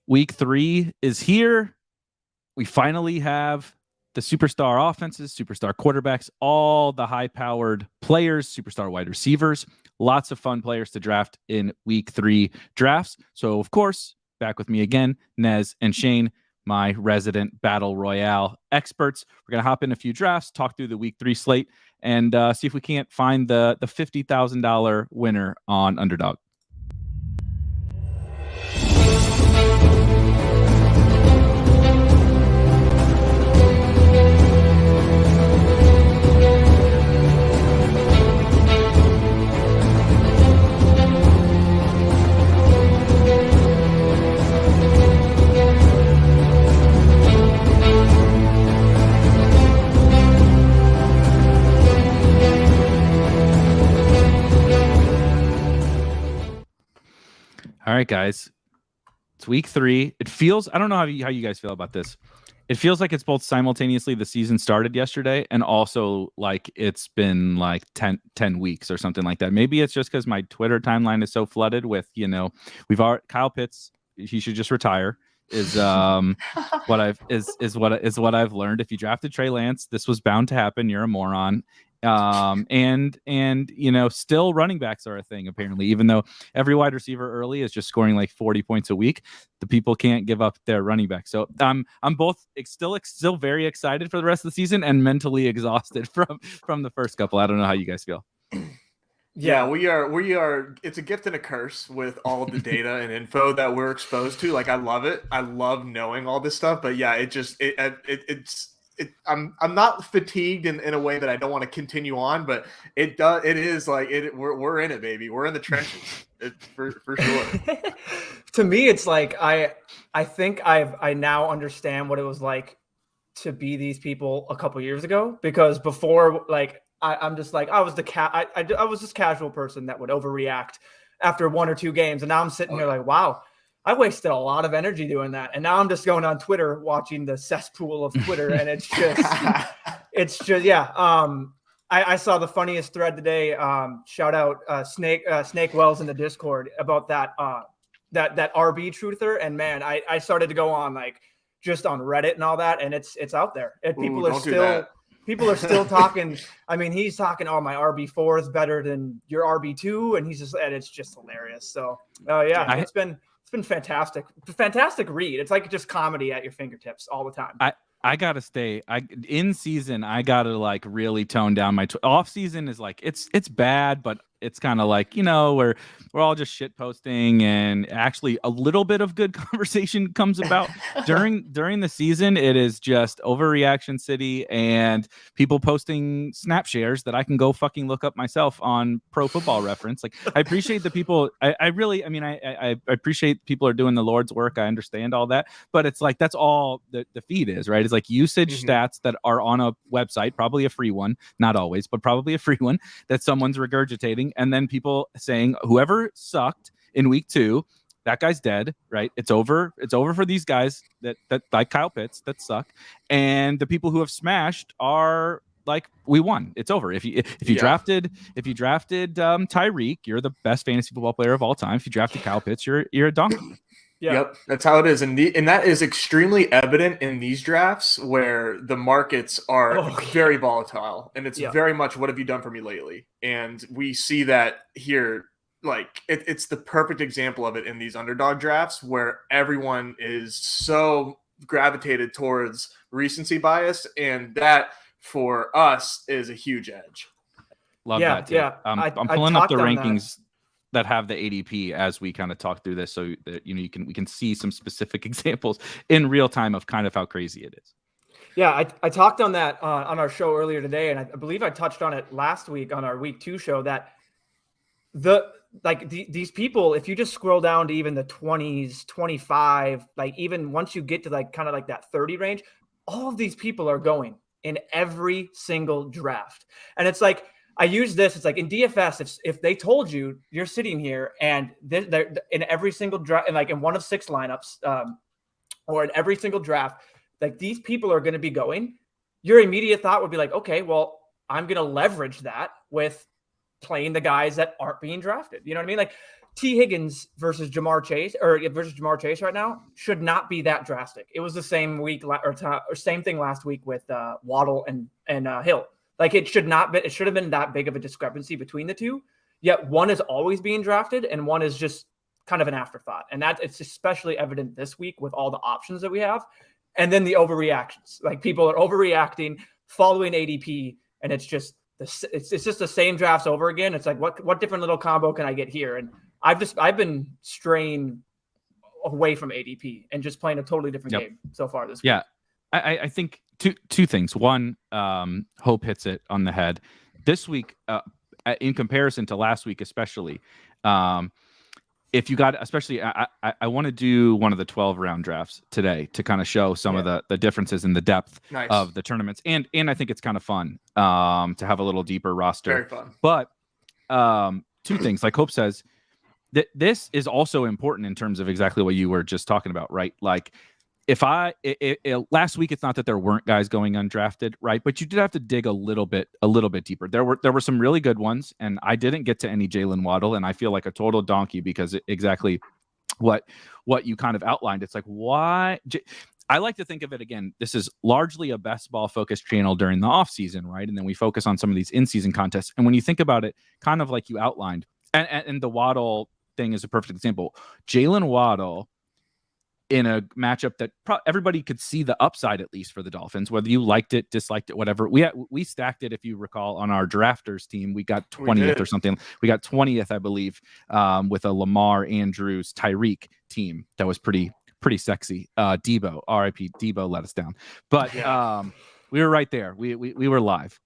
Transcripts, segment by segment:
Week 3 is here. We finally have the superstar offenses, superstar quarterbacks, all the high-powered players, superstar wide receivers, lots of fun players to draft in Week 3 drafts. So, of course, back with me again, Nez and Shane, my resident Battle Royale experts. We're going to hop in a few drafts, talk through the Week 3 slate, and see if we can't find the $50,000 winner on Underdog. All right, guys. It's Week 3. It feels, I don't know how you guys feel about this. It feels like it's both simultaneously the season started yesterday and also like it's been like 10 weeks or something like that. Maybe it's just because my Twitter timeline is so flooded with, Kyle Pitts, he should just retire is what I've learned. If you drafted Trey Lance, this was bound to happen. You're a moron. And still running backs are a thing, apparently, even though every wide receiver early is just scoring like 40 points a week. The people can't give up their running back. So I'm both still very excited for the rest of the season and mentally exhausted from the first couple. I don't know how you guys feel. Yeah, we are. It's a gift and a curse with all of the data and info that we're exposed to. Like, I love it. I love knowing all this stuff. But yeah, I'm not fatigued in a way that I don't want to continue on, but we're in it, baby. We're in the trenches for sure. To me, it's like I think I now understand what it was like to be these people a couple years ago, because before, like, I'm just like, I was this casual person that would overreact after one or two games, and now I'm sitting here like, wow, I wasted a lot of energy doing that. And now I'm just going on Twitter, watching the cesspool of Twitter. And it's just, I saw the funniest thread today. Shout out Snake Wells in the Discord about that RB truther. And man, I started to go on like just on Reddit and all that. And it's out there. And people are still talking. I mean, he's talking, oh, my RB4 is better than your RB2. And it's just hilarious. So it's been fantastic read. It's like just comedy at your fingertips all the time. I gotta stay. In season, I gotta like really tone down my off season. Is like it's bad, but it's kind of like, we're all just shit posting, and actually a little bit of good conversation comes about during the season. It is just overreaction city and people posting snap shares that I can go fucking look up myself on Pro Football Reference. Like, I appreciate the people. I appreciate people are doing the Lord's work. I understand all that, but it's like, that's all the feed is, right? It's like usage stats that are on a website, probably a free one, not always, but probably a free one that someone's regurgitating. And then people saying whoever sucked in week 2, that guy's dead, right? It's over. It's over for these guys that like Kyle Pitts that suck. And the people who have smashed are like, we won. It's over. If you drafted Tyreek, you're the best fantasy football player of all time. If you drafted Kyle Pitts, you're a donkey. Yeah. Yep, that's how it is. And that is extremely evident in these drafts where the markets are very volatile. And it's very much, what have you done for me lately? And we see that here. Like, it's the perfect example of it in these underdog drafts where everyone is so gravitated towards recency bias. And that, for us, is a huge edge. Love that, too. Yeah. I'm pulling up the rankings that have the ADP as we kind of talk through this, so that we can see some specific examples in real time of kind of how crazy it is. Yeah, I talked on that on our show earlier today, and I believe I touched on it last week on our week 2 show, that these people, if you just scroll down to even the 20s, 25, like even once you get to like kind of like that 30 range, all of these people are going in every single draft. And it's like, I use this. It's like in DFS, if they told you you're sitting here and they're in every single draft, and like in one of 6 lineups, or in every single draft, like these people are going to be going, your immediate thought would be like, okay, well, I'm going to leverage that with playing the guys that aren't being drafted. You know what I mean? Like, T. Higgins versus Jamar Chase right now should not be that drastic. It was the same week or same thing last week with Waddle and Hill. Like it should have been that big of a discrepancy between the two. Yet one is always being drafted and one is just kind of an afterthought. And it's especially evident this week with all the options that we have. And then the overreactions, like people are overreacting following ADP. And it's just the same drafts over again. It's like, what different little combo can I get here? And I've been straying away from ADP and just playing a totally different game so far this week. Yeah. I think two things. One, Hope hits it on the head. This week, in comparison to last week, especially, if you got, especially, I want to do one of the 12 round drafts today to kind of show some of the differences in the depth of the tournaments. And I think it's kind of fun to have a little deeper roster. Very fun. But two things, like Hope says, this is also important in terms of exactly what you were just talking about, right? Like last week, it's not that there weren't guys going undrafted, right? But you did have to dig a little bit deeper. There were some really good ones, and I didn't get to any Jalen Waddle, and I feel like a total donkey because exactly what you kind of outlined. It's like, why? I like to think of it again. This is largely a best ball focused channel during the off season, right? And then we focus on some of these in-season contests. And when you think about it, kind of like you outlined, and the Waddle thing is a perfect example. Jalen Waddle in a matchup that everybody could see the upside, at least for the Dolphins, whether you liked it, disliked it, whatever. We stacked it, if you recall, on our drafters team. We got 20th or something. We got 20th, I believe, with a Lamar, Andrews, Tyreek team that was pretty sexy. Debo, RIP, Debo let us down. But we were right there. We were live.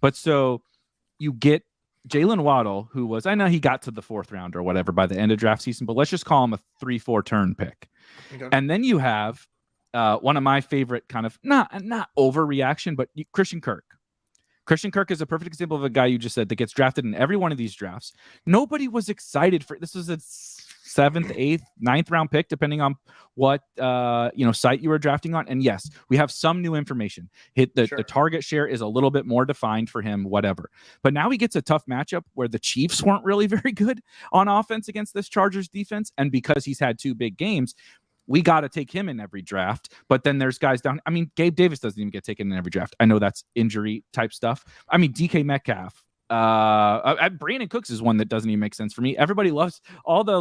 But so you get Jalen Waddle, who was, I know he got to the 4th round or whatever by the end of draft season, but let's just call him a 3-4 turn pick. Okay. And then you have one of my favorite kind of not overreaction, but Christian Kirk. Christian Kirk is a perfect example of a guy you just said that gets drafted in every one of these drafts. Nobody was excited for this. Was a 7th, 8th, 9th round pick, depending on what site you were drafting on. And yes, we have some new information. The target share is a little bit more defined for him, whatever. But now he gets a tough matchup where the Chiefs weren't really very good on offense against this Chargers defense. And because he's had 2 big games, we got to take him in every draft. But then there's guys down. I mean, Gabe Davis doesn't even get taken in every draft. I know that's injury type stuff. I mean, DK Metcalf. Brandon Cooks is one that doesn't even make sense for me. Everybody loves all the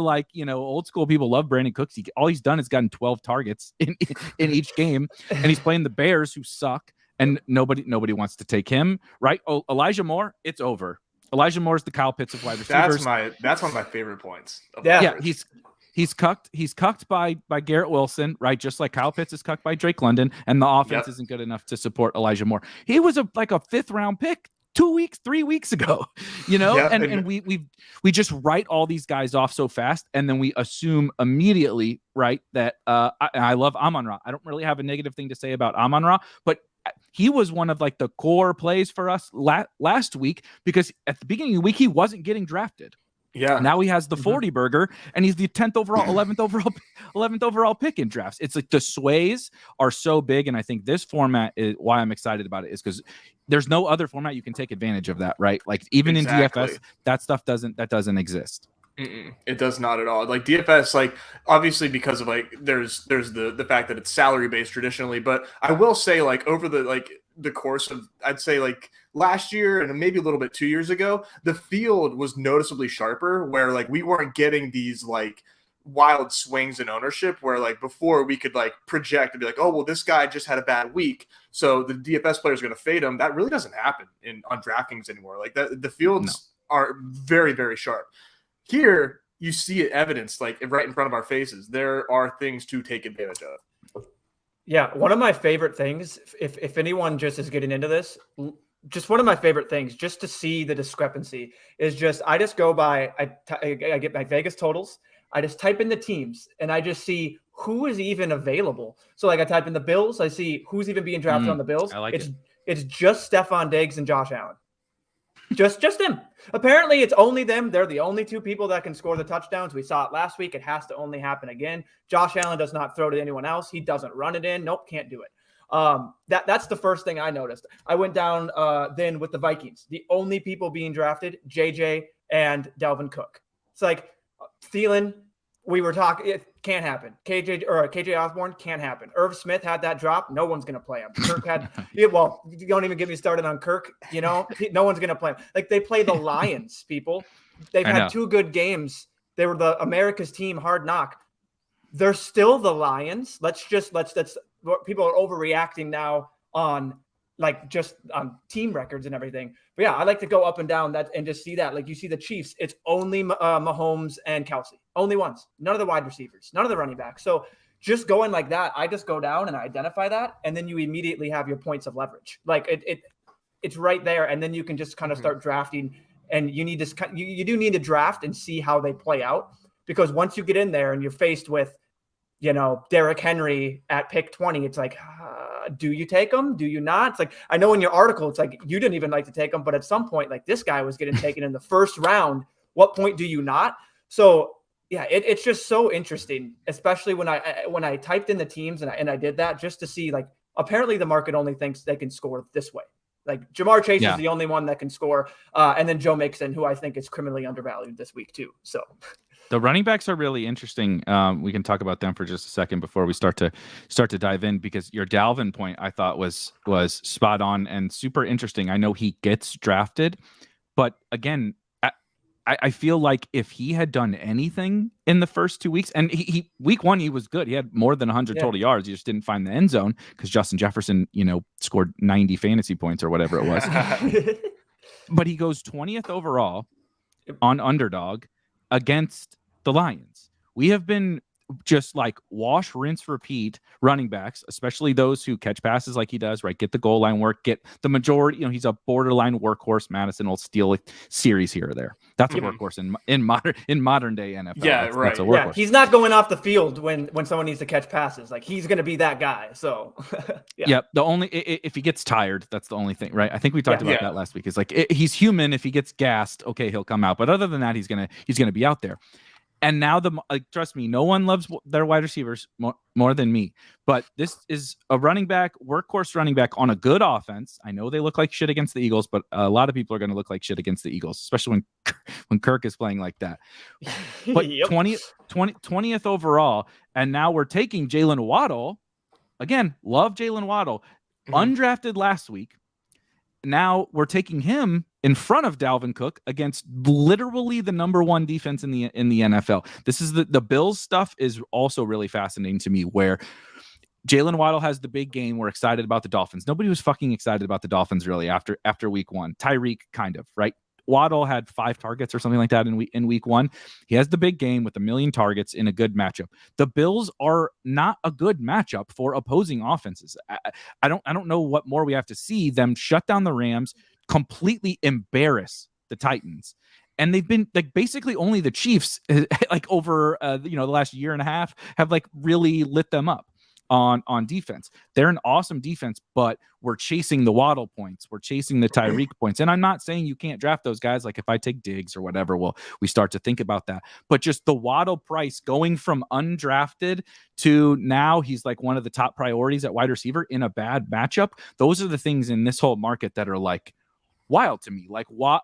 old school people love Brandon Cooks. All he's done is gotten 12 targets in each game, and he's playing the Bears, who suck, and nobody wants to take him, right? Oh, Elijah Moore, it's over. Elijah Moore is the Kyle Pitts of wide receivers. That's one of my favorite points. Yeah, he's cucked. He's cucked by Garrett Wilson, right? Just like Kyle Pitts is cucked by Drake London, and the offense isn't good enough to support Elijah Moore. He was a 5th round pick 3 weeks ago, and we just write all these guys off so fast, and then we assume immediately, right, that I love Amon-Ra. I don't really have a negative thing to say about Amon-Ra, but he was one of the core plays for us last week, because at the beginning of the week he wasn't getting drafted. Yeah. Now he has the 40 burger, and he's the 10th overall, 11th overall pick in drafts. It's like the sways are so big, and I think this format is why I'm excited about it, is because there's no other format you can take advantage of that, right? Like even in DFS, that stuff doesn't exist. It does not at all. Like DFS, obviously because of there's the fact that it's salary based traditionally, but I will say over the course of, I'd say last year and maybe a little bit 2 years ago, the field was noticeably sharper, where we weren't getting these wild swings in ownership, where before we could project and be oh, well, this guy just had a bad week, so the DFS player is going to fade him. That really doesn't happen on DraftKings anymore. The fields are very, very sharp. Here you see it evidenced right in front of our faces. There are things to take advantage of. Yeah, one of my favorite things, if anyone just is getting into this, just one of my favorite things, just to see the discrepancy, is I just go by, I get my Vegas totals, I just type in the teams, and I just see who is even available. So I type in the Bills, I see who's even being drafted on the Bills. I like it's just Stephon Diggs and Josh Allen. Just him. Apparently, it's only them. They're the only 2 people that can score the touchdowns. We saw it last week. It has to only happen again. Josh Allen does not throw to anyone else. He doesn't run it in. Nope, can't do it. That's the first thing I noticed. I went down then with the Vikings. The only people being drafted, JJ and Dalvin Cook. It's Thielen, we were talking, it can't happen. KJ Osborne can't happen. Irv Smith had that drop. No one's going to play him. Kirk had, well, you don't even get me started on Kirk. No one's going to play him. Like, they play the Lions, people. They've had 2 good games. They were the America's team, hard knock. They're still the Lions. Let's people are overreacting now on just on team records and everything. But yeah, I like to go up and down that and just see that. Like, you see the Chiefs, it's only Mahomes and Kelsey, only ones, none of the wide receivers, none of the running backs. So just going like that, I just go down and identify that, and then you immediately have your points of leverage. Like it's right there, and then you can just kind of start drafting. And you need to you do need to draft and see how they play out, because once you get in there and you're faced with, Derrick Henry at pick 20, it's like, do you take him? Do you not? It's like, I know in your article, it's like, you didn't even like to take him, but at some point, like, this guy was getting taken in the first round. What point do you not? So yeah, it's just so interesting, especially when I typed in the teams and I did that just to see, like, apparently the market only thinks they can score this way. Like, Jamar Chase is the only one that can score. And then Joe Mixon, who I think is criminally undervalued this week too. So the running backs are really interesting. We can talk about them for just a second before we start to dive in, because your Dalvin point, I thought was spot on and super interesting. I know he gets drafted, but again, I feel like if he had done anything in the first 2 weeks, and he week 1, he was good. He had more than 100 total yards. He just didn't find the end zone because Justin Jefferson, scored 90 fantasy points or whatever it was. But he goes 20th overall on Underdog against the Lions. We have been just like wash, rinse, repeat running backs, especially those who catch passes like he does, right? Get the goal line work, get the majority. He's a borderline workforce. Madison will steal a series here or there. That's a workhorse in modern day NFL. Yeah, right. That's a workhorse. Yeah, he's not going off the field when someone needs to catch passes. Like, he's going to be that guy. So yeah. The only if he gets tired, that's the only thing, right? I think we talked about that last week. Is like he's human. If he gets gassed, okay, he'll come out. But other than that, he's gonna be out there. And now trust me, no one loves their wide receivers more than me. But this is a workhorse running back on a good offense. I know they look like shit against the Eagles, but a lot of people are going to look like shit against the Eagles, especially when Kirk is playing like that. But 20th overall, and now we're taking Jalen Waddle. Again, love Jalen Waddle. Undrafted last week. Now we're taking him in front of Dalvin Cook against literally the number 1 defense in the NFL. This is the Bills stuff is also really fascinating to me, where Jalen Waddle has the big game. We're excited about the Dolphins. Nobody was fucking excited about the Dolphins really after week 1. Tyreek kind of, right? Waddle had 5 targets or something like that in week 1. He has the big game with 1 million targets in a good matchup. The Bills are not a good matchup for opposing offenses. I don't know what more we have to see them shut down the Rams, completely embarrass the Titans. And they've been like basically only the Chiefs like over the last year and a half have like really lit them up on defense. They're an awesome defense, but we're chasing the Waddle points. We're chasing the Tyreek points. And I'm not saying you can't draft those guys. Like if I take Diggs or whatever, we start to think about that. But just the Waddle price going from undrafted to now he's like one of the top priorities at wide receiver in a bad matchup. Those are the things in this whole market that are like wild to me. Like why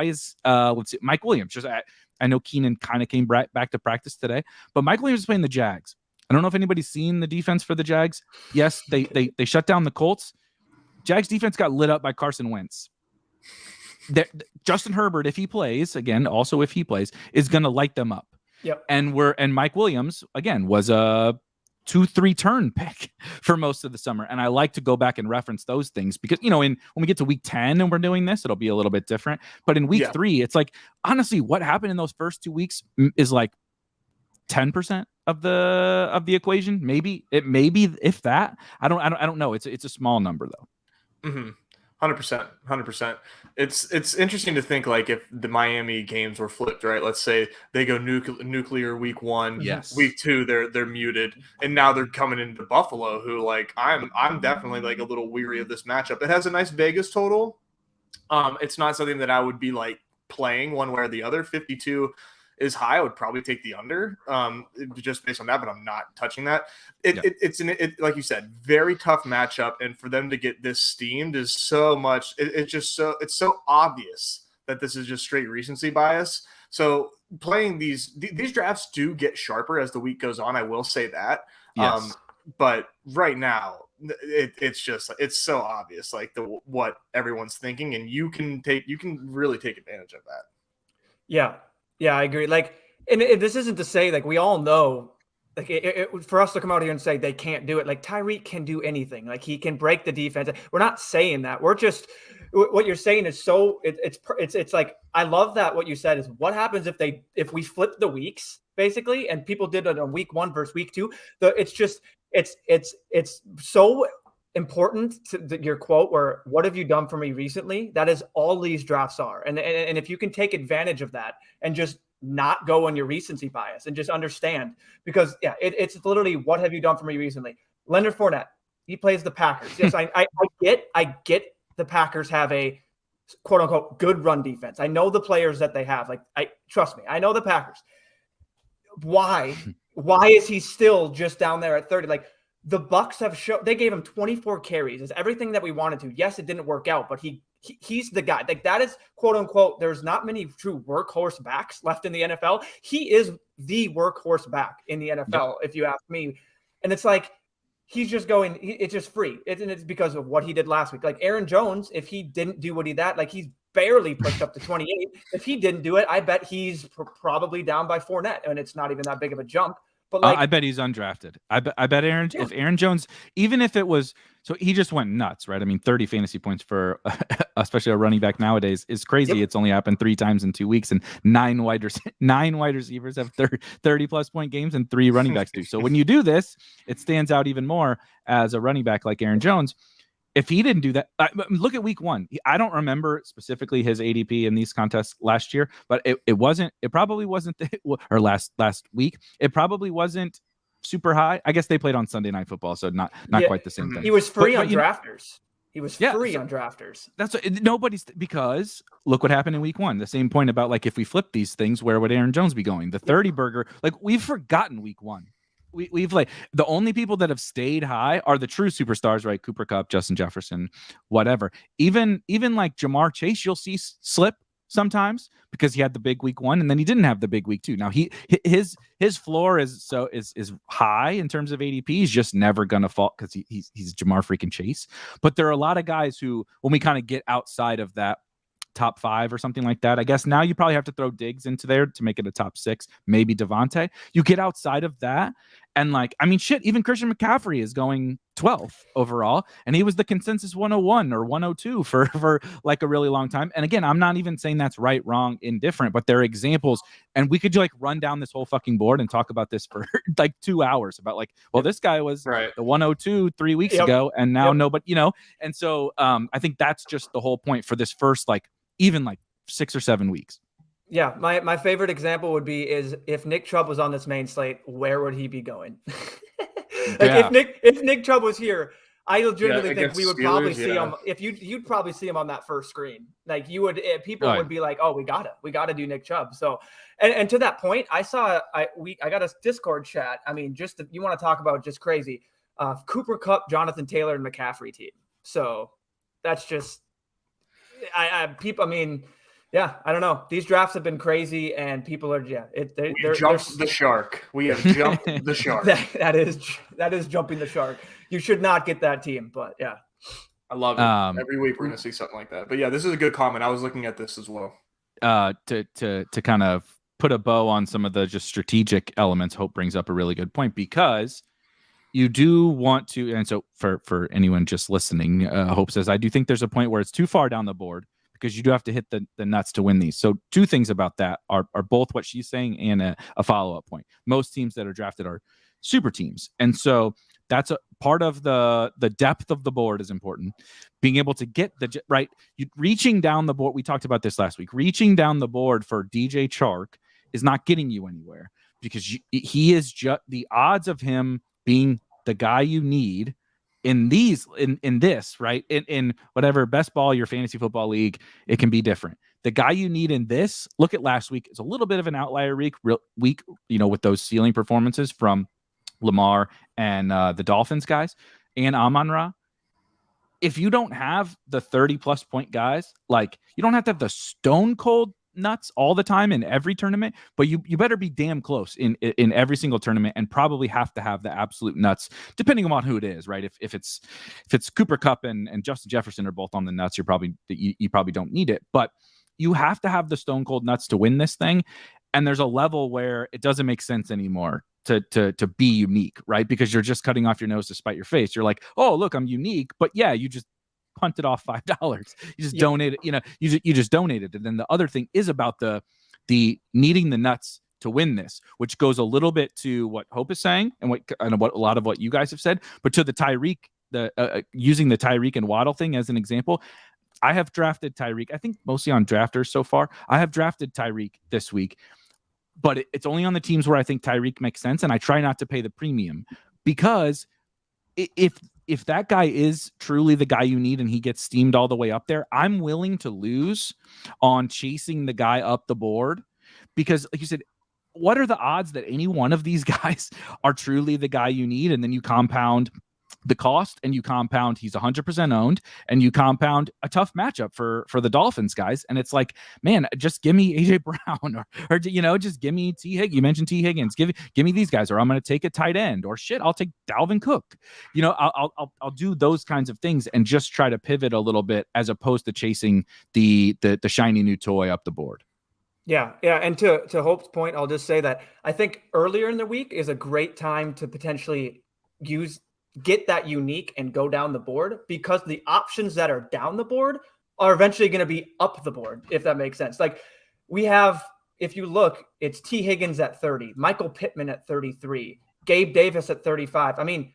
is let's see, Mike Williams just I know Keenan kind of came back to practice today, but Mike Williams is playing the Jags. I don't know if anybody's seen the defense for the Jags. Yes, they shut down the Colts. Jags defense got lit up by Carson Wentz. Justin Herbert, if he plays, again, also if he plays, is going to light them up. Yep. And Mike Williams, again, was a 2-3 turn pick for most of the summer. And I like to go back and reference those things because, when we get to week 10 and we're doing this, it'll be a little bit different. But in week 3, it's like, honestly, what happened in those first 2 weeks is like 10% of the equation. Maybe if that. I don't know. It's a small number though. 100%. It's interesting to think like if the Miami games were flipped, right? Let's say they go nuclear week 1, yes. Week 2 they're muted, and now they're coming into Buffalo, who like I'm definitely like a little weary of this matchup. It has a nice Vegas total. It's not something that I would be like playing one way or the other. 52 is high. I would probably take the under just based on that, but I'm not touching that. It's like you said, very tough matchup. And for them to get this steamed is so much. It's so obvious that this is just straight recency bias. So playing these drafts do get sharper as the week goes on. I will say that. Yes. But right now, it's so obvious, like what everyone's thinking, and you can really take advantage of that. Yeah, I agree. Like, and this isn't to say like we all know, like for us to come out here and say they can't do it. Like Tyreek can do anything. Like he can break the defense. We're not saying that. We're just what you're saying is so it's like I love that what you said is what happens if we flip the weeks basically and people did it on week 1 versus week 2. It's so important to your quote where what have you done for me recently? That is all these drafts are. And if you can take advantage of that and just not go on your recency bias and just understand, because it's literally what have you done for me recently? Leonard Fournette, he plays the Packers. Yes, I get the Packers have a quote unquote good run defense. I know the players that they have. Like trust me, I know the Packers. Why is he still just down there at 30? Like the Bucks have shown they gave him 24 carries. It's everything that we wanted to. Yes, it didn't work out, but he's the guy. Like that is quote unquote. There's not many true workhorse backs left in the NFL. He is the workhorse back in the NFL, if you ask me. And it's like he's just going. It's just free. It's because of what he did last week. Like Aaron Jones, if he didn't do what he did, like he's barely pushed up to 28. If he didn't do it, I bet he's probably down by Fournette, and it's not even that big of a jump. But like, I bet he's undrafted. I bet if Aaron Jones, even if it was, so he just went nuts, right? I mean, 30 fantasy points for especially a running back nowadays is crazy. Yep. It's only happened 3 times in 2 weeks, and 9 wide receivers have 30 plus point games, and 3 running backs do. So when you do this, it stands out even more as a running back like Aaron Jones. If he didn't do that, look at week 1. I don't remember specifically his ADP in these contests last year, but it probably wasn't, or last week, it probably wasn't super high. I guess they played on Sunday Night Football, so not quite the same thing. He was free on drafters. He was free on drafters. That's what because look what happened in week 1. The same point about like if we flip these things, where would Aaron Jones be going? The 30 burger, like we've forgotten week 1. We've like the only people that have stayed high are the true superstars, right? Cooper Kupp, Justin Jefferson, whatever. Even like Jamar Chase, you'll see slip sometimes because he had the big week 1 and then he didn't have the big week 2. Now his floor is high in terms of ADP. He's just never gonna fall because he's Jamar freaking Chase. But there are a lot of guys who, when we kind of get outside of that top 5 or something like that, I guess now you probably have to throw Diggs into there to make it a top 6, maybe Devontae. You get outside of that, and like, I mean, shit, even Christian McCaffrey is going 12th overall, and he was the consensus 101 or 102 for like a really long time. And again, I'm not even saying that's right, wrong, indifferent, but there are examples, and we could like run down this whole fucking board and talk about this for like 2 hours about like, well, this guy was the 102 3 weeks ago, and now nobody, and so I think that's just the whole point for this first like even like 6 or 7 weeks. Yeah, my favorite example would be is if Nick Chubb was on this main slate, where would he be going? If Nick Chubb was here, I legitimately think we would probably see him. If you'd probably see him on that first screen. Like you would, people would be like, "Oh, we gotta do Nick Chubb." So, and to that point, I got a Discord chat. I mean, just you want to talk about just crazy, Cooper Kupp, Jonathan Taylor, and McCaffrey team. So that's just. I don't know. These drafts have been crazy, and people are they're jumped the shark. We have jumped the shark. That is jumping the shark. You should not get that team, but yeah, I love it. Every week we're gonna see something like that. But yeah, this is a good comment. I was looking at this as well. To kind of put a bow on some of the just strategic elements, Hope brings up a really good point because. You do want to, and so for anyone just listening, Hope says, I do think there's a point where it's too far down the board because you do have to hit the nuts to win these. So 2 things about that are both what she's saying and a follow-up point. Most teams that are drafted are super teams. And so that's a part of the depth of the board is important. Being able to get reaching down the board. We talked about this last week. Reaching down the board for DJ Chark is not getting you anywhere because he is just the odds of him being the guy you need in this, right? In whatever best ball, your fantasy football league, it can be different. The guy you need in this, look at last week. It's a little bit of an outlier week, with those ceiling performances from Lamar and the Dolphins guys and Amon-Ra. If you don't have the 30 plus point guys, like you don't have to have the stone cold nuts all the time in every tournament, but you better be damn close in every single tournament, and probably have to have the absolute nuts, depending on who it is, right? If it's Cooper Kupp and Justin Jefferson are both on the nuts, you probably don't need it, but you have to have the stone cold nuts to win this thing. And there's a level where it doesn't make sense anymore to be unique, right? Because you're just cutting off your nose to spite your face. You're like, oh, look, I'm unique, but yeah, you just punted off $5. You just donated, you just donated. And then the other thing is about the needing the nuts to win this, which goes a little bit to what Hope is saying and what a lot of what you guys have said, but to the Tyreek, using the Tyreek and Waddle thing as an example. I have drafted Tyreek, I think mostly on drafters so far. I have drafted Tyreek this week, but it's only on the teams where I think Tyreek makes sense, and I try not to pay the premium, because if that guy is truly the guy you need and he gets steamed all the way up there, I'm willing to lose on chasing the guy up the board, because like you said, what are the odds that any one of these guys are truly the guy you need? And then you compound the cost, and you compound he's 100% owned, and you compound a tough matchup for the Dolphins guys. And it's like, man, just give me AJ Brown or just give me T Higgins. You mentioned T Higgins. Give me these guys, or I'm going to take a tight end, or shit, I'll take Dalvin Cook. I'll do those kinds of things and just try to pivot a little bit, as opposed to chasing the shiny new toy up the board. Yeah. And to Hope's point, I'll just say that I think earlier in the week is a great time to potentially get that unique and go down the board, because the options that are down the board are eventually going to be up the board, if that makes sense. Like we have, if you look, it's T Higgins at 30, Michael Pittman at 33, Gabe Davis at 35. I mean,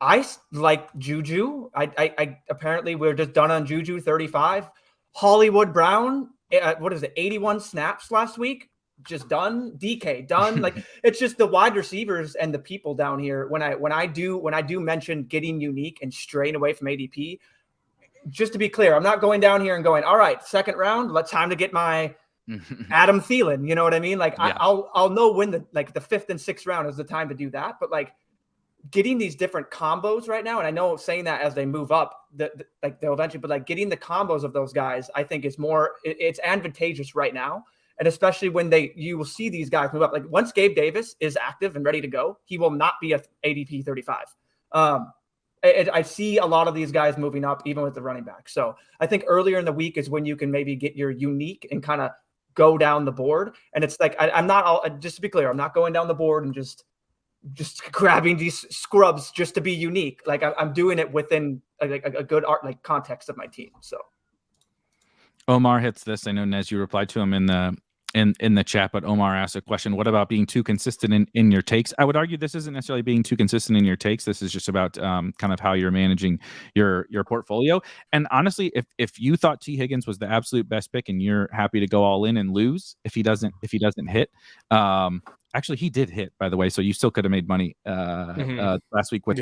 I like Juju. I apparently we're just done on Juju 35. Hollywood Brown, 81 snaps last week. Just done. DK done. Like it's just the wide receivers and the people down here. When I do mention getting unique and straying away from ADP, just to be clear, I'm not going down here and going, all right, second round, let's time to get my Adam Thielen. You know what I mean? Like yeah. I'll know when the fifth and sixth round is the time to do that. But like getting these different combos right now, and I know saying that as they move up, they'll eventually, but like getting the combos of those guys, I think is it's advantageous right now. And especially when you will see these guys move up. Like once Gabe Davis is active and ready to go, he will not be a ADP 35. I see a lot of these guys moving up, even with the running back. So I think earlier in the week is when you can maybe get your unique and kind of go down the board. And it's like, I'm not, just to be clear, I'm not going down the board and just grabbing these scrubs just to be unique. Like I'm doing it within a good context of my team. So Omar hits this. I know, Nez, you replied to him in the chat, but Omar asked a question. What about being too consistent in your takes? I would argue this isn't necessarily being too consistent in your takes. This is just about kind of how you're managing your portfolio. And honestly, if you thought T Higgins was the absolute best pick and you're happy to go all in and lose if he doesn't hit, actually he did hit, by the way, so you still could have made money last week with.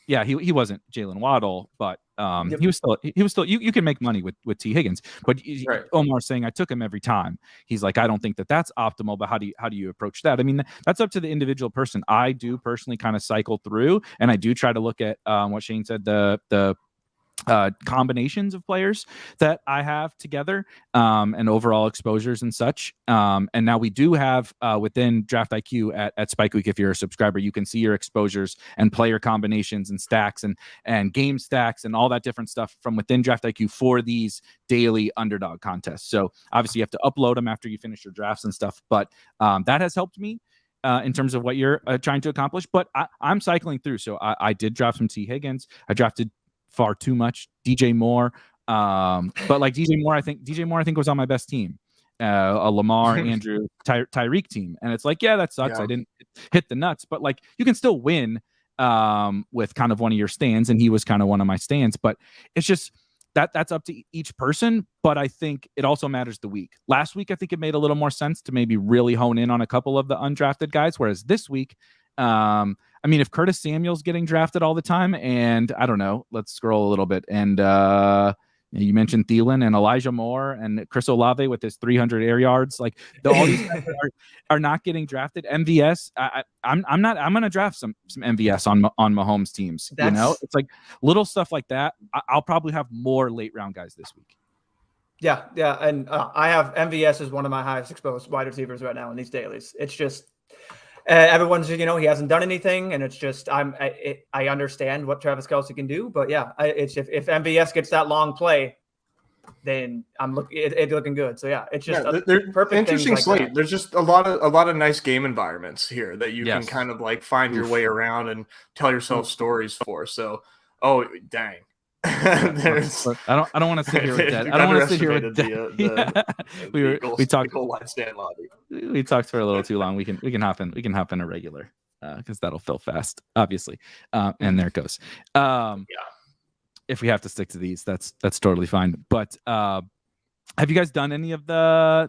Yeah, he wasn't he wasn't Jalen Waddle, but he was still you can make money with T Higgins, but right. Omar's saying I took him every time. He's like, I don't think that's optimal, but how do you approach that? I mean, that's up to the individual person. I do personally kind of cycle through, and I do try to look at what Shane said, the combinations of players that I have together, and overall exposures and such. And now we do have within Draft IQ at Spike Week, if you're a subscriber, you can see your exposures and player combinations and stacks and game stacks and all that different stuff from within Draft IQ for these daily underdog contests. So obviously you have to upload them after you finish your drafts and stuff, but that has helped me in terms of what you're trying to accomplish. But I'm cycling through. So I did draft some T Higgins. I drafted far too much DJ Moore, but like DJ Moore I think was on my best team, a Lamar Andrew Tyreek team, and it's like, yeah, that sucks. Yeah. I didn't hit the nuts, but like you can still win with kind of one of your stands, and he was kind of one of my stands. But it's just that's up to each person. But I think it also matters the week. Last week I think it made a little more sense to maybe really hone in on a couple of the undrafted guys, whereas this week I mean, if Curtis Samuel's getting drafted all the time, and I don't know, let's scroll a little bit. And you mentioned Thielen and Elijah Moore and Chris Olave with his 300 air yards. Like all these guys are not getting drafted. MVS, I'm going to draft some MVS on Mahomes teams. It's like little stuff like that. I'll probably have more late round guys this week. Yeah, and I have MVS as one of my highest exposed wide receivers right now in these dailies. It's just everyone's, he hasn't done anything, and it's just I understand what Travis Kelce can do, but yeah, it's if MVS gets that long play, then I'm it's looking good. So yeah, it's just perfect. Interesting like slate. that. There's just a lot of nice game environments here that you can kind of like find your way around and tell yourself stories for. So, dang. I don't want to sit here with that. I don't want to sit here with that. We talked goal line stand lobby. We talked for a little too long. We can hop in a regular because that'll fill fast, obviously. And there it goes. If we have to stick to these, that's totally fine. But have you guys done any of the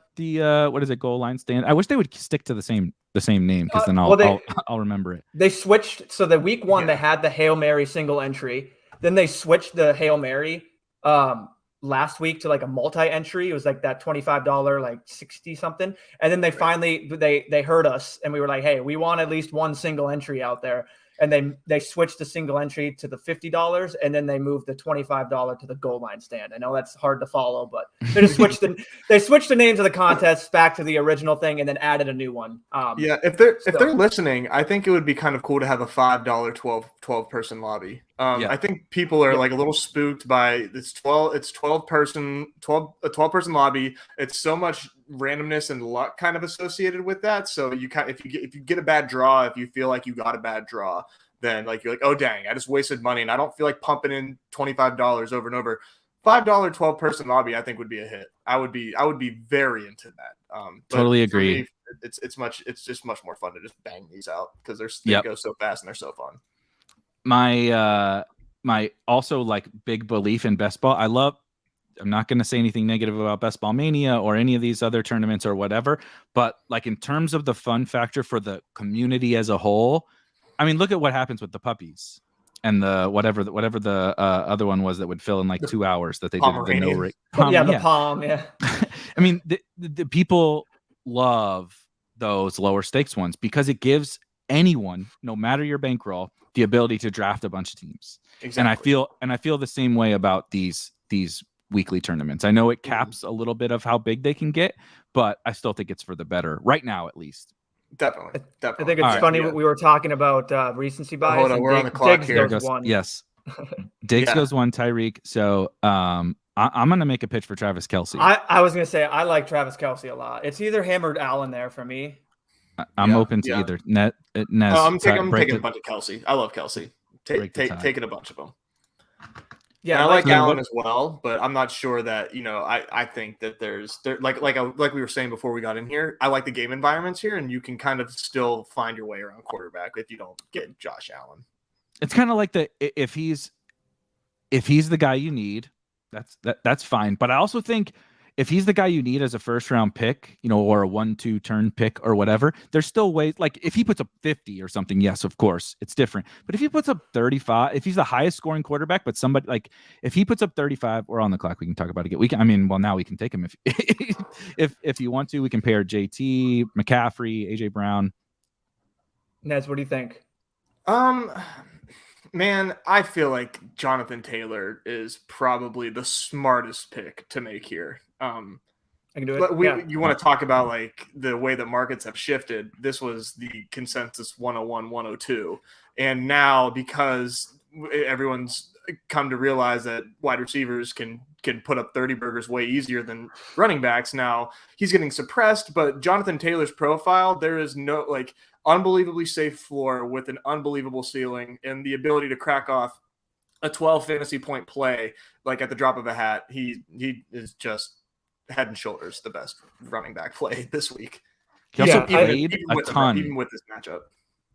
what is it, goal line stand? I wish they would stick to the same name, because then I'll remember it. They switched. So the week one they had the Hail Mary single entry. Then they switched the Hail Mary last week to like a multi-entry. It was like that $25, like 60 something. And then they finally they heard us, and we were like, hey, we want at least one single entry out there. And they switched the single entry to the $50, and then they moved the $25 to the goal line stand. I know that's hard to follow, but they just switched the names of the contests back to the original thing, and then added a new one. If they're listening, I think it would be kind of cool to have a $5 12 person lobby. I think people are like a little spooked by this 12 person lobby. It's so much randomness and luck kind of associated with that. So if you get a bad draw, if you feel like you got a bad draw, then like you're like, oh dang, I just wasted money and I don't feel like pumping in $25 over and over. $5 12 person lobby, I think, would be a hit. I would be very into that. Totally agree. Me, it's just much more fun to just bang these out because they go so fast and they're so fun. My also like big belief in best ball. I'm not going to say anything negative about Best Ball Mania or any of these other tournaments or whatever, but like in terms of the fun factor for the community as a whole, I mean, look at what happens with the puppies and the whatever the other one was that would fill in like 2 hours that they did the no rate. The palm. Yeah. I mean, the people love those lower stakes ones because it gives anyone, no matter your bankroll, the ability to draft a bunch of teams. Exactly. And I feel the same way about these weekly tournaments. I know it caps a little bit of how big they can get, but I still think it's for the better right now, at least. Definitely. I think it's funny. We were talking about recency bias. Hold on, we're on the clock here. Yes. Diggs goes one, Tyreek. So I'm going to make a pitch for Travis Kelce. I was going to say, I like Travis Kelce a lot. It's either him or Allen there for me. I'm open to either. Nez. I'm taking a bunch of Kelce. I love Kelce. Taking a bunch of them. Yeah, and I like Allen as well, but I'm not sure that I think that there's like we were saying before we got in here. I like the game environments here, and you can kind of still find your way around quarterback if you don't get Josh Allen. It's kind of like if he's the guy you need, that's fine. But I also think if he's the guy you need as a first round pick, or a 1-2 turn pick or whatever, there's still ways. Like if he puts up 50 or something, yes, of course, it's different. But if he puts up 35, if he's the highest scoring quarterback, but somebody like if he puts up 35, we're on the clock. We can talk about it again. Now we can take him if you want to. We can pair JT, McCaffrey, AJ Brown. Nez, what do you think? Man, I feel like Jonathan Taylor is probably the smartest pick to make here. I can do it. You want to talk about like the way that markets have shifted. This was the consensus 101, 102. And now because everyone's come to realize that wide receivers can put up 30 burgers way easier than running backs, now he's getting suppressed. But Jonathan Taylor's profile, there is no like unbelievably safe floor with an unbelievable ceiling and the ability to crack off a 12 fantasy point play like at the drop of a hat. He is just head and shoulders the best running back play this week. He also played a ton even with this matchup.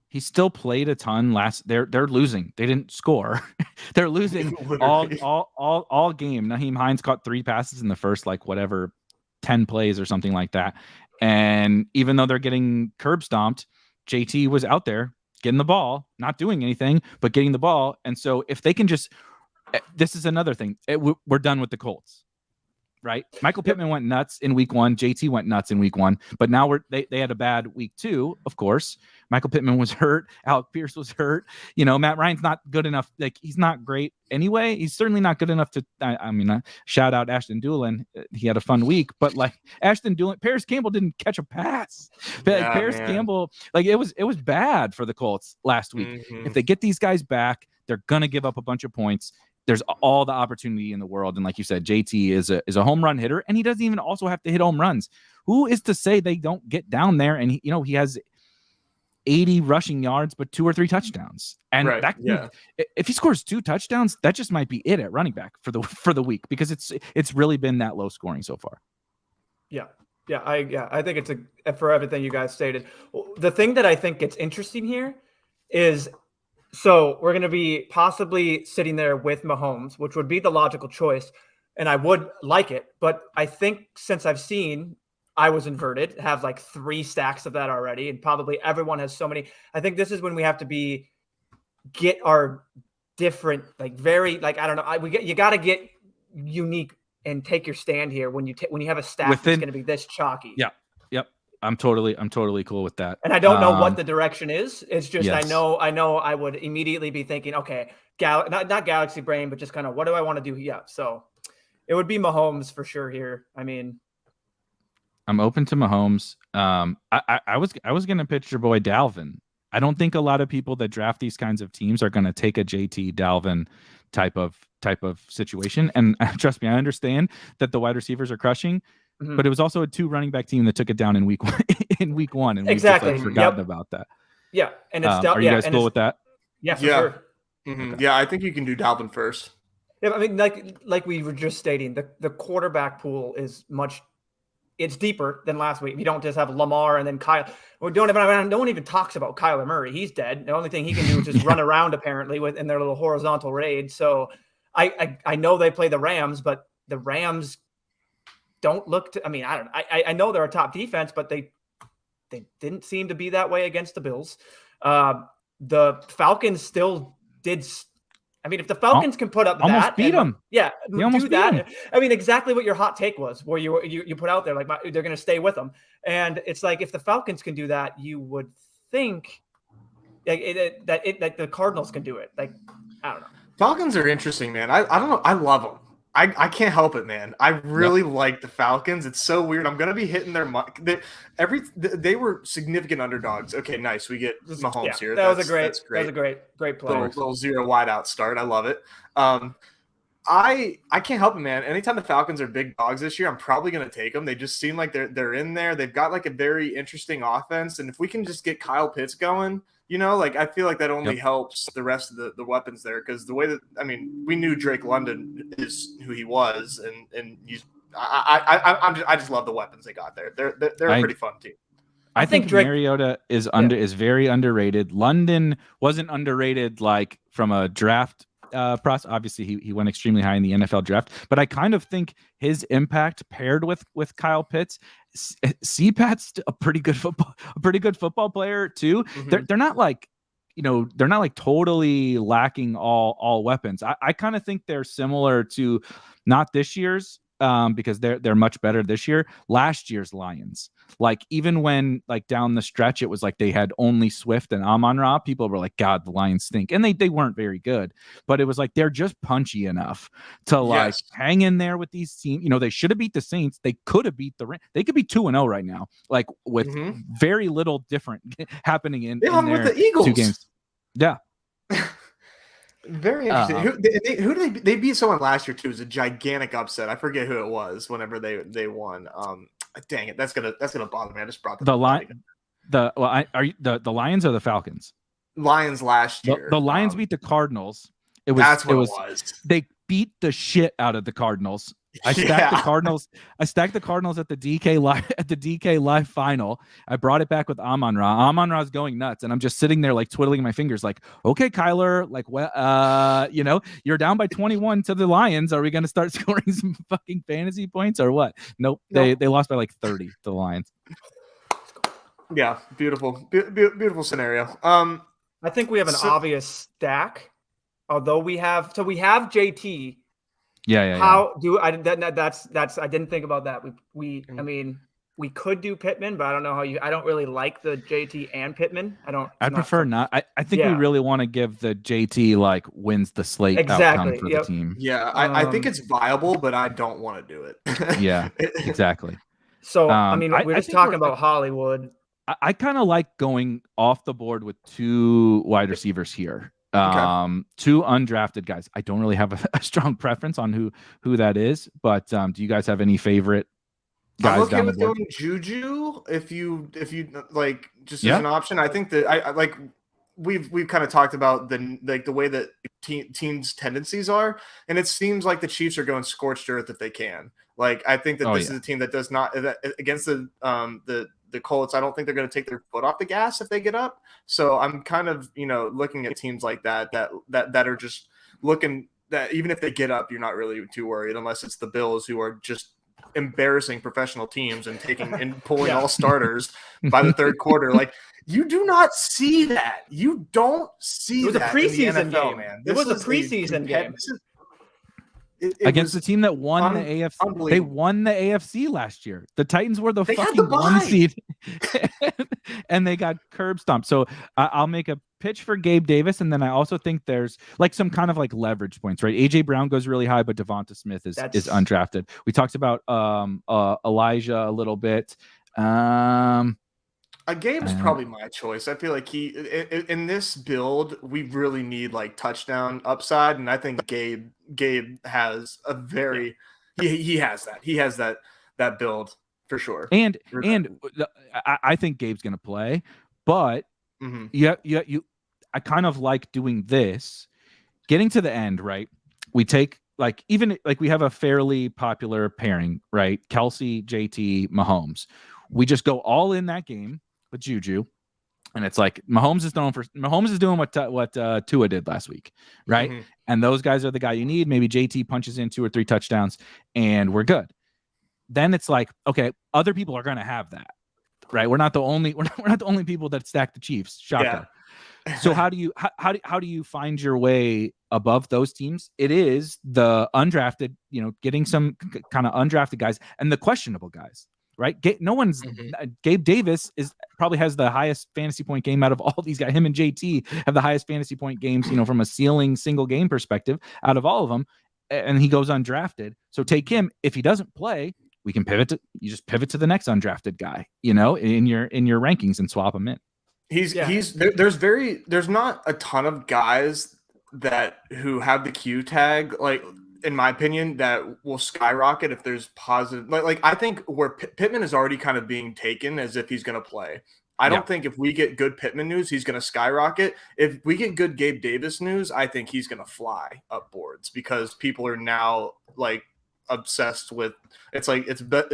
He still played a ton they're losing. They didn't score. They're losing all game. Naheem Hines caught 3 passes in the first 10 plays or something like that. And even though they're getting curb stomped, JT was out there getting the ball, not doing anything, but getting the ball. And so if they can this is another thing. We're done with the Colts. right? Michael Pittman went nuts in week 1. JT went nuts in week 1. But now they had a bad week 2, of course. Michael Pittman was hurt. Alec Pierce was hurt. Matt Ryan's not good enough. Like, he's not great anyway. He's certainly not good enough to, shout out Ashton Doolin. He had a fun week, but like Ashton Doolin, Paris Campbell didn't catch a pass. Yeah, Paris Campbell, like it was bad for the Colts last week. Mm-hmm. If they get these guys back, they're going to give up a bunch of points. There's all the opportunity in the world. And like you said, JT is a home run hitter, and he doesn't even also have to hit home runs. Who is to say they don't get down there? And he has 80 rushing yards, but 2 or 3 touchdowns. And if he scores 2 touchdowns, that just might be it at running back for the week, because it's really been that low scoring so far. Yeah. I think it's for everything you guys stated. The thing that I think gets interesting here is, so we're going to be possibly sitting there with Mahomes, which would be the logical choice, and I would like it. But I think since I've seen I was inverted, have like 3 stacks of that already, and probably everyone has so many. I think this is when we have to get our different, like very, like, I don't know. You got to get unique and take your stand here when you have a stack that's going to be this chalky. Yeah. Yep. I'm totally cool with that. And I don't know what the direction is. It's just, yes. I know I would immediately be thinking, okay, not galaxy brain, but just kind of, what do I want to do? Yeah. So it would be Mahomes for sure here. I mean, I'm open to Mahomes. I was going to pitch your boy Dalvin. I don't think a lot of people that draft these kinds of teams are going to take a JT Dalvin type of situation. And trust me, I understand that the wide receivers are crushing, but it was also a 2 running back team that took it down in week 1. And exactly. we've just, forgotten about that. Yeah, and it's are you guys cool with that? Yeah, for sure. Mm-hmm. Okay. Yeah, I think you can do Dalvin first. Yeah, I mean, like we were just stating, the quarterback pool is it's deeper than last week. You don't just have Lamar and then Kyle. No one even talks about Kyler Murray. He's dead. The only thing he can do is just run around, apparently, in their little horizontal raid. So I know they play the Rams, but the Rams don't look to. I mean, I know they're a top defense, but they didn't seem to be that way against the Bills. The Falcons still did. I mean, if the Falcons can put up almost beat them. Yeah, do that. I mean, exactly what your hot take was, where you put out there, like they're going to stay with them. And it's like, if the Falcons can do that, you would think that the Cardinals can do it. Like, I don't know. Falcons are interesting, man. I don't know. I love them. I can't help it, man. I really like the Falcons. It's so weird. I'm gonna be hitting their they were significant underdogs. Okay, nice. We get Mahomes here. That was a great play. Little 0 wideout start. I love it. I can't help it, man. Anytime the Falcons are big dogs this year, I'm probably gonna take them. They just seem like they're in there. They've got like a very interesting offense, and if we can just get Kyle Pitts going, like I feel like that only helps the rest of the weapons there, because the way that we knew Drake London is who he was, and I just love the weapons they got there. They're a pretty fun team. I think Mariota is very underrated. London wasn't underrated like from a draft process. Obviously, he went extremely high in the NFL draft, but I kind of think his impact paired with Kyle Pitts. CPAT's a pretty good football player too. Mm-hmm. They're not like, they're not like totally lacking all weapons. I kind of think they're similar to not this year's, because they're much better this year. Last year's Lions, like even when like down the stretch, it was like they had only Swift and Amon-Ra. People were like, God, the Lions stink, and they weren't very good. But it was like they're just punchy enough to like hang in there with these teams. They should have beat the Saints. They could have beat the Rams. They could be 2-0 right now, like with very little different happening in their with the Eagles 2 games. Yeah. Very interesting. Who did they beat? Someone last year too. It was a gigantic upset. I forget who it was. Whenever they won. Dang it, that's gonna bother me. I just brought the line. Are you the Lions or the Falcons? Lions last year. The Lions beat the Cardinals. It was. They beat the shit out of the Cardinals. I stacked the Cardinals. I stacked the Cardinals at the DK live final. I brought it back with Amon-Ra. Amon-Ra's going nuts, and I'm just sitting there like twiddling my fingers, like, okay, Kyler, like, you're down by 21 to the Lions. Are we going to start scoring some fucking fantasy points or what? Nope. They lost by like 30 to the Lions. Yeah, beautiful scenario. I think we have an obvious stack. Although we have JT. Yeah. How do I? That's I didn't think about that. I mean, we could do Pittman, but I don't know how you. I don't really like the JT and Pittman. I'd prefer not. I think we really want to give the JT like wins the slate outcome for the team. Yeah, I think it's viable, but I don't want to do it. Yeah, exactly. So I mean, we're just talking about Hollywood. I kind of like going off the board with 2 wide receivers here. 2 undrafted guys. I don't really have a strong preference on who that is, but do you guys have any favorite guys? I'm okay with going Juju if you like just as an option. I think that I like we've kind of talked about the way that teams' tendencies are, and it seems like the Chiefs are going scorched earth if they can. Like I think that this is a team that does not against the Colts. I don't think they're going to take their foot off the gas if they get up. So I'm kind of looking at teams like that are just looking that even if they get up, you're not really too worried unless it's the Bills who are just embarrassing professional teams and taking and pulling all starters by the third quarter. Like you do not see that. You don't see that. It was a preseason NFL, game, man. It was a preseason game. Against the team that won the AFC. They won the AFC last year. The Titans were the fucking 1 seed and they got curb stomped. So I'll make a pitch for Gabe Davis. And then I also think there's like some kind of like leverage points, right? AJ Brown goes really high, but Devonta Smith is undrafted. We talked about Elijah a little bit. Gabe is probably my choice. I feel like in this build, we really need like touchdown upside, and I think Gabe has a very he has that build for sure. And I think Gabe's gonna play, but I kind of like doing this, getting to the end, right? We take like even like we have a fairly popular pairing, right? Kelsey, JT, Mahomes. We just go all in that game with Juju, and it's like Mahomes is doing what Tua did last week, right? Mm-hmm. And those guys are the guy you need. Maybe JT punches in 2 or 3 touchdowns, and we're good. Then it's like, okay, other people are going to have that, right? We're not the only people that stack the Chiefs. Shocker. Yeah. So how do you find your way above those teams? It is the undrafted, getting some kind of undrafted guys and the questionable guys. Right? Gabe Davis probably has the highest fantasy point game out of all these guys. Him and JT have the highest fantasy point games, from a ceiling single game perspective out of all of them. And he goes undrafted. So take him. If he doesn't play, we can pivot to the next undrafted guy, in your rankings and swap him in. There's not a ton of guys who have the Q tag, like, in my opinion, that will skyrocket if there's positive. Like I think where Pittman is already kind of being taken as if he's going to play. I don't think if we get good Pittman news, he's going to skyrocket. If we get good Gabe Davis news, I think he's going to fly up boards because people are now like obsessed with it's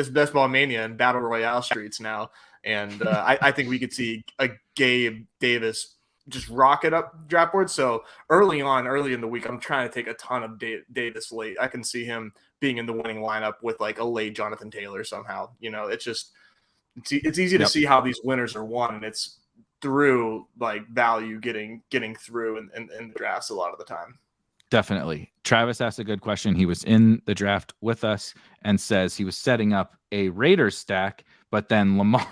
best ball mania and Battle Royale streets now. And I think we could see a Gabe Davis just rocket up draft board. So early in the week, I'm trying to take a ton of Davis late. I can see him being in the winning lineup with like a late Jonathan Taylor somehow. It's just it's easy to see how these winners are won, and it's through like value getting through in the drafts a lot of the time. Definitely. Travis asked a good question. He was in the draft with us and says he was setting up a Raiders stack, but then Lamar,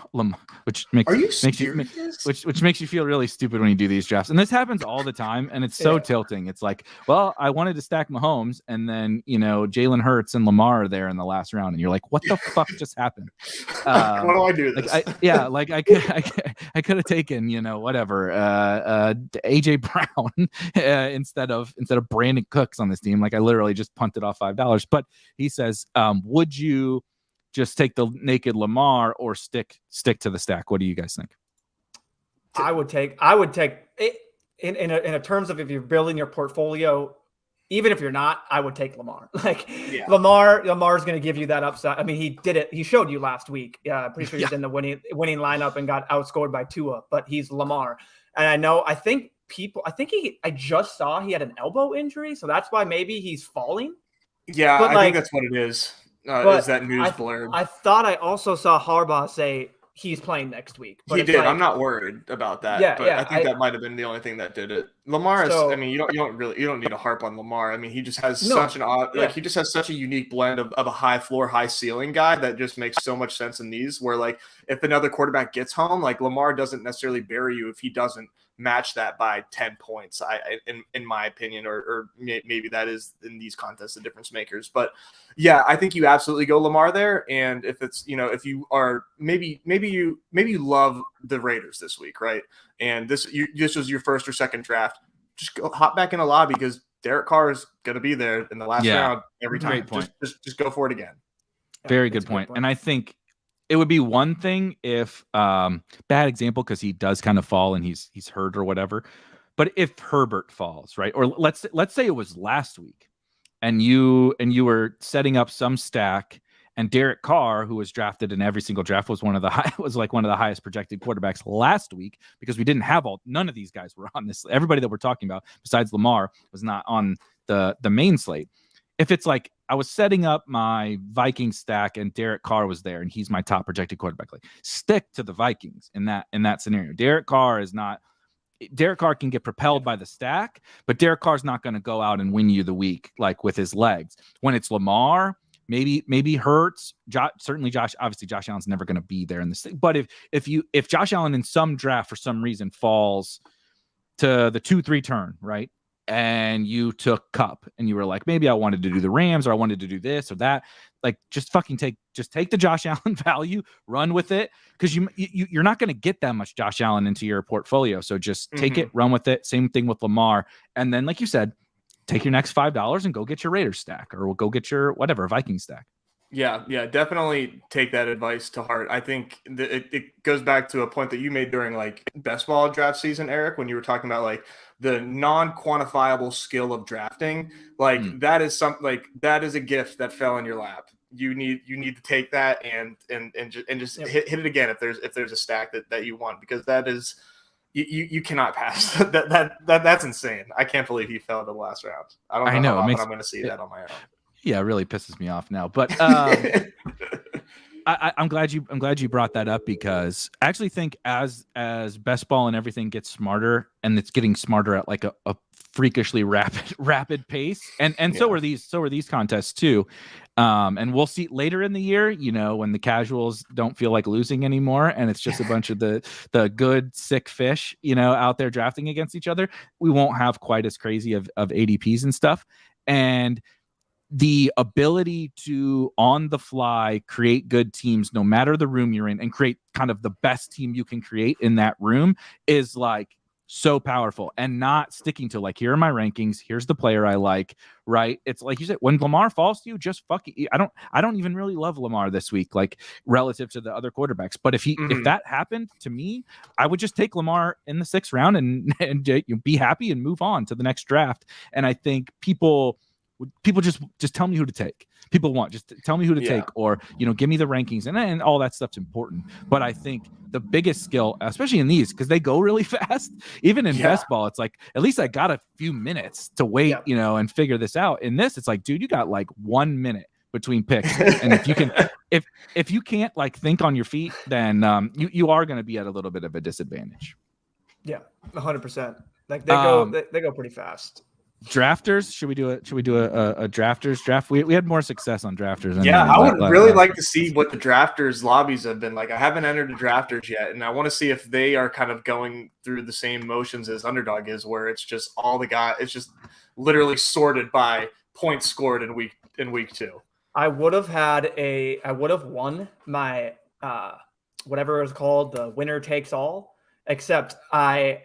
which makes you feel really stupid when you do these drafts. And this happens all the time, and it's so tilting. It's like, well, I wanted to stack Mahomes, and then Jalen Hurts and Lamar are there in the last round, and you're like, what the fuck just happened? Why do I do this? I could have taken whatever AJ Brown instead of Brandon Cooks on this team. Like I literally just punted off $5. But he says, would you just take the naked Lamar or stick to the stack? What do you guys think? I would take it in a terms of if you're building your portfolio, even if you're not, I would take Lamar. Lamar's going to give you that upside. I mean, he did it. He showed you last week. Yeah, I'm pretty sure he's in the winning lineup and got outscored by Tua, but he's Lamar. And I just saw he had an elbow injury, so that's why maybe he's falling. Yeah, I think that's what it is. Is that news blurb? I thought I also saw Harbaugh say he's playing next week. But he did. Like, I'm not worried about that. Yeah, but I think that might have been the only thing that did it. Lamar is. I mean, you don't need to harp on Lamar. I mean, he just has such an odd. Like he just has such a unique blend of a high floor, high ceiling guy that just makes so much sense in these. Where like if another quarterback gets home, like Lamar doesn't necessarily bury you if he doesn't match that by 10 points. In my opinion, or maybe that is in these contests the difference makers. But yeah, I think you absolutely go Lamar there. And if it's if you are maybe you love the Raiders this week, right? And this was your first or second draft, just go hop back in the lobby because Derek Carr is going to be there in the last round every time. Great point. Just go for it again. Very good point. And I think it would be one thing if bad example because he does kind of fall and he's hurt or whatever. But if Herbert falls, right? Or let's say it was last week and you were setting up some stack and Derek Carr, who was drafted in every single draft, was one of the highest projected quarterbacks last week because we didn't have none of these guys were on this. Everybody that we're talking about besides Lamar was not on the main slate. If it's like I was setting up my Vikings stack and Derek Carr was there and he's my top projected quarterback, like stick to the Vikings in that scenario. Derek Carr can get propelled by the stack, but Derek Carr's not going to go out and win you the week like with his legs. When it's Lamar, maybe Hurts, certainly Josh. Obviously, Josh Allen's never going to be there in this thing. But if Josh Allen in some draft for some reason falls to the 2-3 turn, right? And you took Cup and you were like, maybe I wanted to do the Rams or I wanted to do this or that. Like, just take the Josh Allen value, run with it. Cause you're not going to get that much Josh Allen into your portfolio. So just take it, run with it. Same thing with Lamar. And then, like you said, take your next $5 and go get your Raiders stack or go get your whatever Viking stack. Yeah, definitely take that advice to heart. I think it goes back to a point that you made during like best ball draft season, Erik, when you were talking about like the non-quantifiable skill of drafting. Like that is that is a gift that fell in your lap. You need to take that and just hit it again if there's a stack that you want, because that is you cannot pass. That's insane. I can't believe he fell to the last round. I don't know how often I'm going to see that on my own. Yeah, it really pisses me off now. But I'm glad you brought that up, because I actually think as best ball and everything gets smarter, and it's getting smarter at like a freakishly rapid pace, and so are these contests too. And we'll see later in the year, when the casuals don't feel like losing anymore, and it's just a bunch of the good sick fish, out there drafting against each other. We won't have quite as crazy of ADPs and stuff, and the ability to on the fly create good teams no matter the room you're in, and create kind of the best team you can create in that room is like so powerful. And not sticking to like, here are my rankings, here's the player I like, right? It's like you said, when Lamar falls to you, just fuck it. I don't even really love Lamar this week, like relative to the other quarterbacks. But if that happened to me, I would just take Lamar in the 6th round and be happy and move on to the next draft. And I think people just tell me who to take. People want just tell me who to take, or give me the rankings, and all that stuff's important. But I think the biggest skill, especially in these, because they go really fast, even in best ball, it's like at least I got a few minutes to wait, and figure this out. In this, it's like, dude, you got like 1 minute between picks, and if you can't like think on your feet, then you are going to be at a little bit of a disadvantage. Yeah, 100%. Like they go pretty fast. Drafters, should we do a drafters draft? We had more success on drafters. I would really like to see what the drafters lobbies have been like. I haven't entered the drafters yet, and I want to see if they are kind of going through the same motions as Underdog is, where it's just all the guys. It's just literally sorted by points scored in week 2. I would have won my whatever it was called, the winner takes all, except when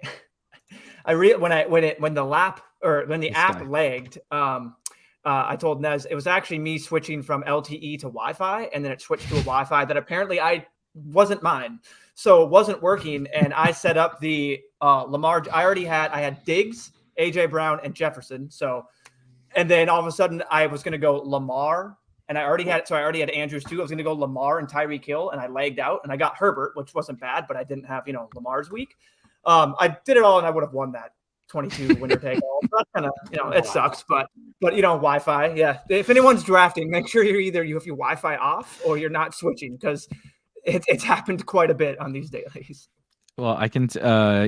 the app lagged, I told Nez it was actually me switching from LTE to Wi-Fi, and then it switched to a Wi-Fi that apparently wasn't mine, so it wasn't working. And I set up the Lamar. I had Diggs, AJ Brown, and Jefferson. So, and then all of a sudden I was going to go Lamar, and I already had Andrews too. I was going to go Lamar and Tyreek Hill, and I lagged out, and I got Herbert, which wasn't bad, but I didn't have Lamar's week. I did it all, and I would have won that 22 winner take all. So that's kind of, it sucks, but Wi-Fi. Yeah. If anyone's drafting, make sure you have your Wi-Fi off or you're not switching, because it's happened quite a bit on these dailies. Well, I can.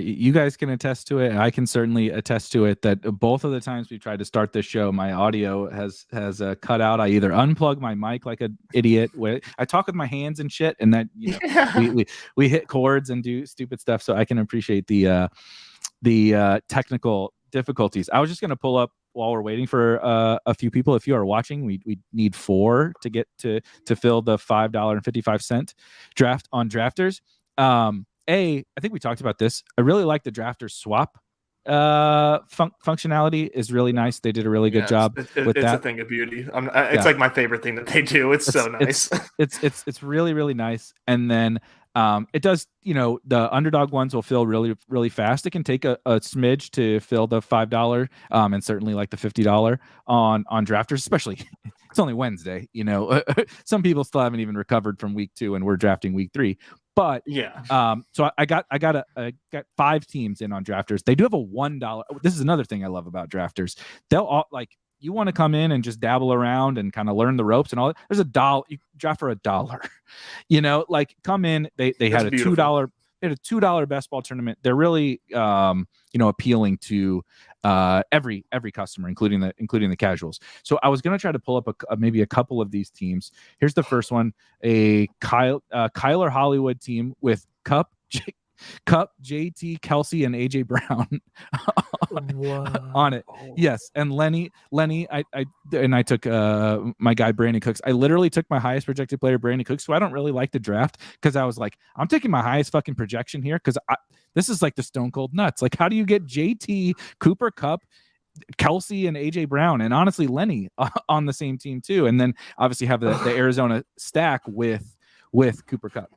You guys can attest to it. I can certainly attest to it that both of the times we tried to start this show, my audio has cut out. I either unplug my mic like an idiot. I talk with my hands and shit, and that we hit chords and do stupid stuff. So I can appreciate the technical difficulties. I was just gonna pull up while we're waiting for a few people. If you are watching, we need 4 to get to fill the $5.55 draft on Drafters. I think we talked about this. I really like the Drafters swap functionality is really nice. They did a really good job with that. It's a thing of beauty. It's like my favorite thing that they do. It's so nice. It's really, really nice. And then it does, the underdog ones will fill really, really fast. It can take a smidge to fill the $5 and certainly like the $50 on Drafters, especially it's only Wednesday. Some people still haven't even recovered from week 2 and we're drafting week 3. But so I got 5 teams in on Drafters. They do have a $1. This is another thing I love about Drafters. They'll all you want to come in and just dabble around and kind of learn the ropes and all. There's $1. You draft for $1. Come in. They had a $2. They had a $2 best ball tournament. They're really appealing to every customer, including the casuals. So I was going to try to pull up maybe a couple of these teams. Here's the first one: a Kyler Hollywood team with Cup, JT, Kelsey, and AJ Brown on it. Yes, and Lenny. I took my guy Brandon Cooks. I literally took my highest projected player, Brandon Cooks, who I don't really like the draft because I was like, I'm taking my highest fucking projection here because this is like the stone cold nuts. Like, how do you get JT, Cooper Kupp, Kelsey, and AJ Brown, and honestly Lenny on the same team too, and then obviously have the Arizona stack with Cooper Kupp.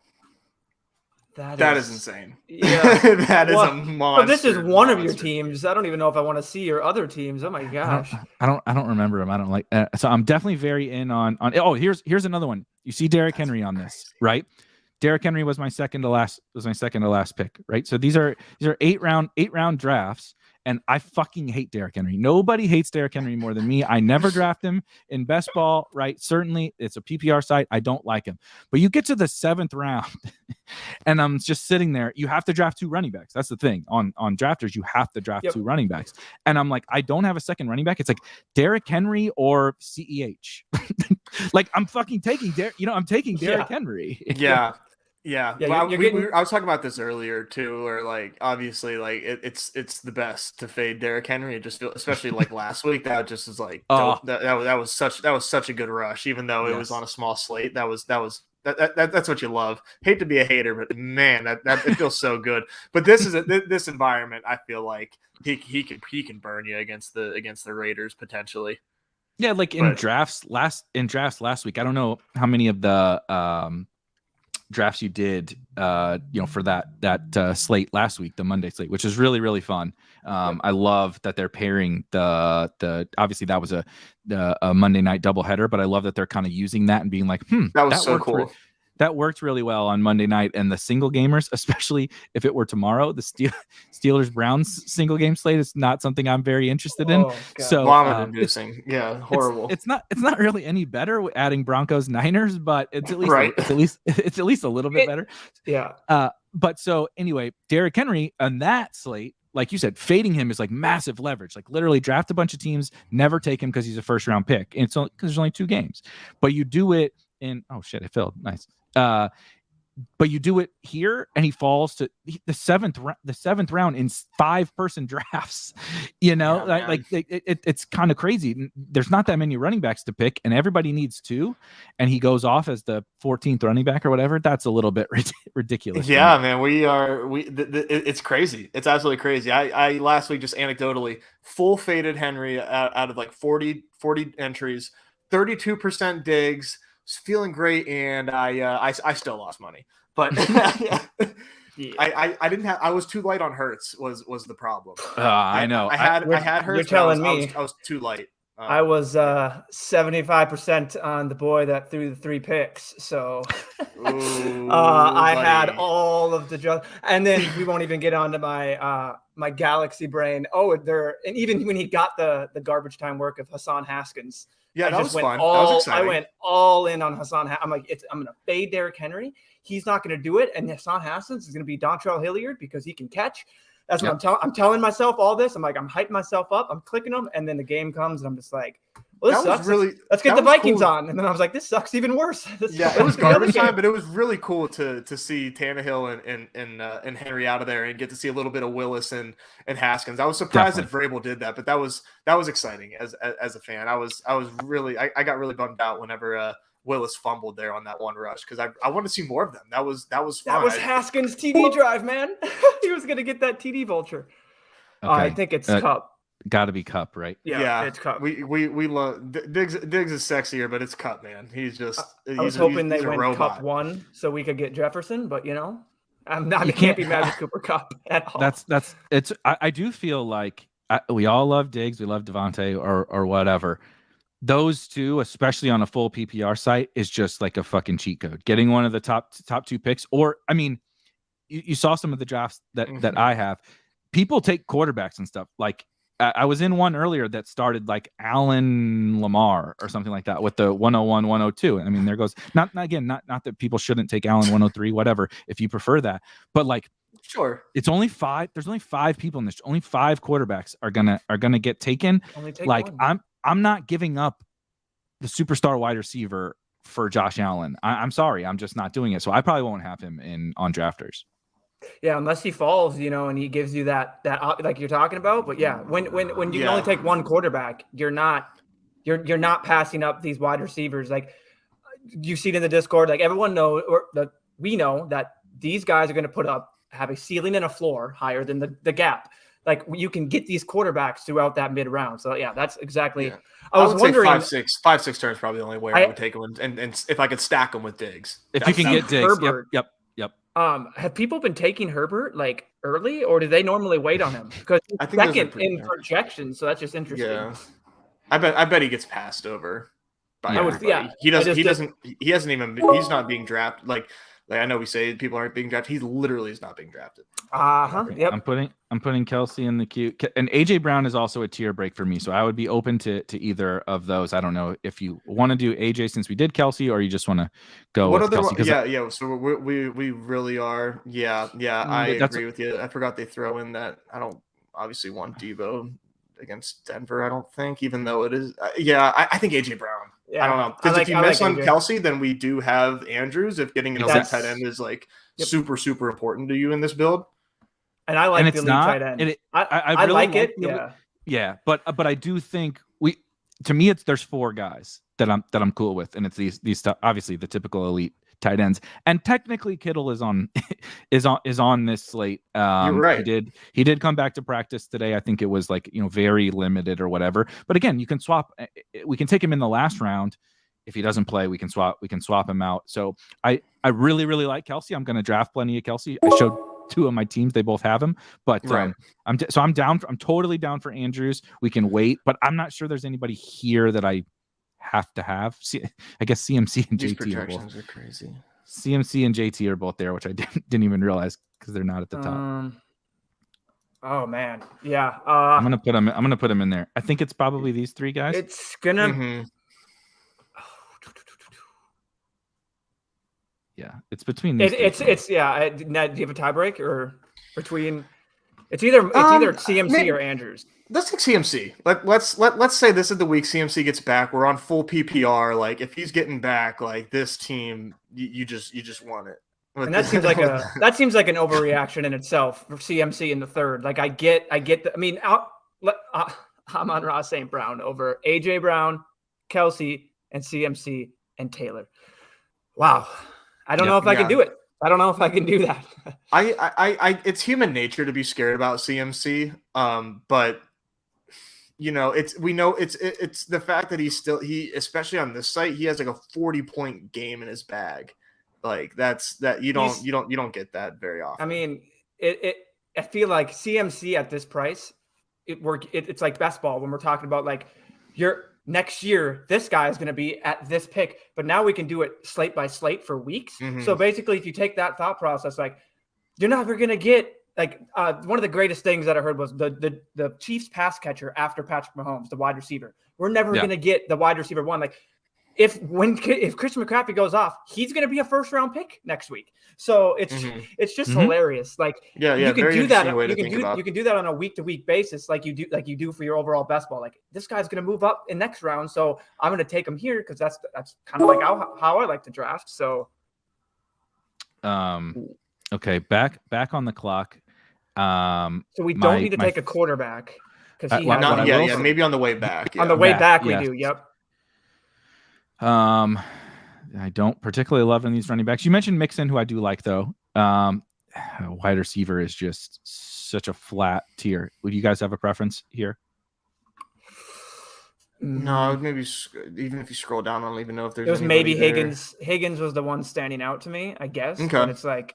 That is insane. Yeah, that is a monster. This is one of your teams. I don't even know if I want to see your other teams. Oh my gosh, I don't remember them. I don't like. So I'm definitely very in on. Oh, here's another one. You see Derrick Henry on this, right? Derrick Henry was my second to last pick, right? So these are 8 round drafts. And I fucking hate Derrick Henry. Nobody hates Derrick Henry more than me. I never draft him in best ball, right? Certainly, it's a PPR site. I don't like him. But you get to the 7th round, and I'm just sitting there. You have to draft 2 running backs. That's the thing. On Drafters, you have to draft 2 running backs. And I'm like, I don't have a second running back. It's like Derrick Henry or CEH. I'm fucking taking I'm taking Derrick Henry. Yeah. Yeah, well, I was talking about this earlier too, where obviously it's the best to fade Derrick Henry. It just feel, especially last week, that just is that was such a good rush, even though it was on a small slate. That's what you love. Hate to be a hater, but man, that it feels so good. But this is this environment. I feel like he can burn you against the Raiders potentially. Yeah, in drafts last week. I don't know how many of the drafts you did for that slate last week, the Monday slate, which is really, really fun. I love that they're pairing the obviously that was a Monday night doubleheader, but I love that they're kind of using that and being like, that was so cool. That worked really well on Monday night, and the single gamers, especially if it were tomorrow, the Steelers Browns single game slate is not something I'm very interested in. God. So vomit-inducing, horrible. It's not really any better adding Broncos Niners, but it's at least it's at least a little bit better. Yeah. But so anyway, Derrick Henry on that slate, like you said, fading him is massive leverage. Literally draft a bunch of teams, never take him because he's a first round pick, and because there's only 2 games, but you do it in. Oh shit! It filled. Nice. But you do it here, and he falls to the seventh round in 5-person drafts. It's kind of crazy. There's not that many running backs to pick, and everybody needs 2. And he goes off as the 14th running back or whatever. That's a little bit ridiculous. Yeah, man, it's crazy. It's absolutely crazy. I last week just anecdotally full faded Henry out of 40 entries, 32% digs. Feeling great, and I still lost money, but I didn't have. I was too light on Hurts was the problem. I know. I had Hurts. You're telling me I was too light. I was 75% on the boy that threw the 3 picks. So I had all of the and then we won't even get onto my my galaxy brain. And even when he got the garbage time work of Hassan Haskins. Yeah, that was fun. That was exciting. I went all in on Hassan. I'm like, I'm going to fade Derrick Henry. He's not going to do it. And Hassan Haskins is going to be Dontrell Hilliard because he can catch. That's what I'm telling myself all this. I'm like, I'm hyping myself up. I'm clicking them. And then the game comes and I'm just like, well, this sucks. Let's get the Vikings on. And then I was like, this sucks even worse. It was garbage time, but it was really cool to see Tannehill and Henry out of there and get to see a little bit of Willis and Haskins. I was surprised that Vrabel did that, but that was exciting as a fan. I got really bummed out whenever Willis fumbled there on that one rush because I want to see more of them. That was fun. That was Haskins' TD drive, man. He was gonna get that TD vulture. Okay. I think it's Cup. Got to be Cup, right? Yeah, it's Cup. We love Diggs is sexier, but it's Cup, man. He's just. I was hoping they went Cup 1 so we could get Jefferson, but I can't be mad at Cooper Cup at all. That's it's. I do feel like we all love Diggs, we love Devontae or whatever. Those two, especially on a full PPR site, is just like a fucking cheat code. Getting one of the top 2 picks, or I mean, you saw some of the drafts that I have. People take quarterbacks and stuff. Like I was in one earlier that started like Allen Lamar or something like that with the 101, 102. I mean, there goes not that people shouldn't take Allen 103, whatever, if you prefer that, but like. Sure. It's only 5. There's only 5 people in this. Only 5 quarterbacks are gonna get taken. Like one. I'm not giving up the superstar wide receiver for Josh Allen. I'm sorry. I'm just not doing it. So I probably won't have him on drafters. Yeah, unless he falls, and he gives you that like you're talking about. But yeah, when you can only take one quarterback, you're not passing up these wide receivers. Like you see it in the Discord, like everyone knows, or that we know that these guys are going to have a ceiling and a floor higher than the gap. Like you can get these quarterbacks throughout that mid round. So yeah, that's exactly. Yeah. I was wondering. Say 5-6 turns probably the only way I would take them, and if I could stack them with Diggs, if you can get Diggs. Herbert, yep. Have people been taking Herbert like early, or do they normally wait on him? Because I think second in projections, so that's just interesting. Yeah, I bet he gets passed over by everybody. He he's not being drafted. Like I know we say people aren't being drafted. He literally is not being drafted. Yep. I'm putting Kelsey in the queue, and AJ Brown is also a tier break for me. So I would be open to either of those. I don't know if you want to do AJ since we did Kelsey, or you just want to go with Kelsey. Yeah. So we really are. Yeah. I agree with you. I forgot they throw in that. I don't obviously want Debo against Denver. I don't think, even though it is. I think AJ Brown. Yeah, I don't know, because if you miss on Kelsey, then we do have Andrews. If getting an elite tight end is like super important to you in this build, and I like the elite tight end. I really like it. Yeah, but I do think to me there's 4 guys that I'm cool with, and it's these obviously the typical elite tight ends, and technically Kittle is on this slate. You're right. He did come back to practice today. I think it was like very limited or whatever. But again, you can swap. We can take him in the last round. If he doesn't play, we can swap him out. So I really like Kelsey. I'm going to draft plenty of Kelsey. I showed 2 of my teams; they both have him. But right. I'm down. I'm totally down for Andrews. We can wait, but I'm not sure there's anybody here that I have to have. I guess CMC and These JT projections are crazy. CMC and JT are both there, which I didn't even realize because they're not at the top. Oh man, yeah. I'm gonna put him in there. I think it's probably these 3 guys. It's gonna. Mm-hmm. Yeah, it's between these. It's yeah. Do you have a tiebreak or between? It's either CMC or Andrews. Let's take CMC. Let's say this is the week CMC gets back. We're on full PPR. Like if he's getting back, like this team, you just want it. And that seems like an overreaction in itself for CMC in the 3rd. Like I get. I'm on Ross St. Brown over AJ Brown, Kelsey, and CMC and Taylor. Wow, I don't know if I can do it. I don't know if I can do that. I it's human nature to be scared about CMC. But it's the fact that he especially on this site, he has like a 40-point game in his bag. Like you don't get that very often. I mean, I feel like CMC at this price, it's like best ball when we're talking about like next year, this guy is going to be at this pick, but now we can do it slate by slate for weeks. Mm-hmm. So basically, if you take that thought process, like you're never going to get like one of the greatest things that I heard was the Chiefs pass catcher after Patrick Mahomes, the wide receiver. We're never going to get the wide receiver one. Like if Christian McCaffrey goes off, he's going to be a first round pick next week. So it's just hilarious. Like you can do that. You can do that on a week to week basis, like you do for your overall best ball. Like this guy's going to move up in next round, so I'm going to take him here because that's kind of like how I like to draft. So, okay, back on the clock. So we don't need to take a quarterback because maybe on the way back. On the way back, we do. Yep. I don't particularly love in these running backs. You mentioned Mixon, who I do like though. Wide receiver is just such a flat tier. Would you guys have a preference here? No, maybe even if you scroll down, I don't even know if there's. It was maybe Higgins. Higgins was the one standing out to me, I guess. Okay. But it's like,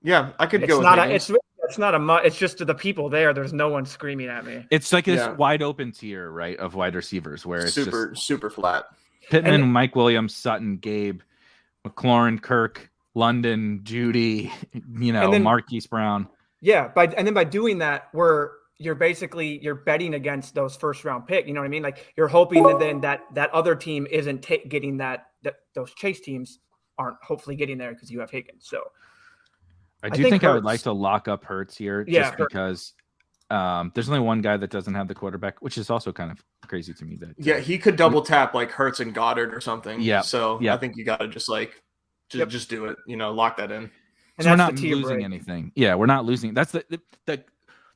yeah, I could go. It's not it's just to the people there. There's no one screaming at me. It's like this wide open tier, right, of wide receivers where it's super flat. Pittman, Mike Williams, Sutton, Gabe, McLaurin, Kirk, London, Judy, Marquise Brown. Yeah, by doing that, you're betting against those first round pick. You know what I mean? Like you're hoping that then that other team isn't getting that those chase teams aren't hopefully getting there because you have Higgins. So I think I would like to lock up Hurts here just because there's only one guy that doesn't have the quarterback, which is also kind of crazy to me. That he could double tap like Hurts and Goddard or something. Yeah. So I think you got to just do it. Lock that in. And we're not losing anything. Yeah, we're not losing. That's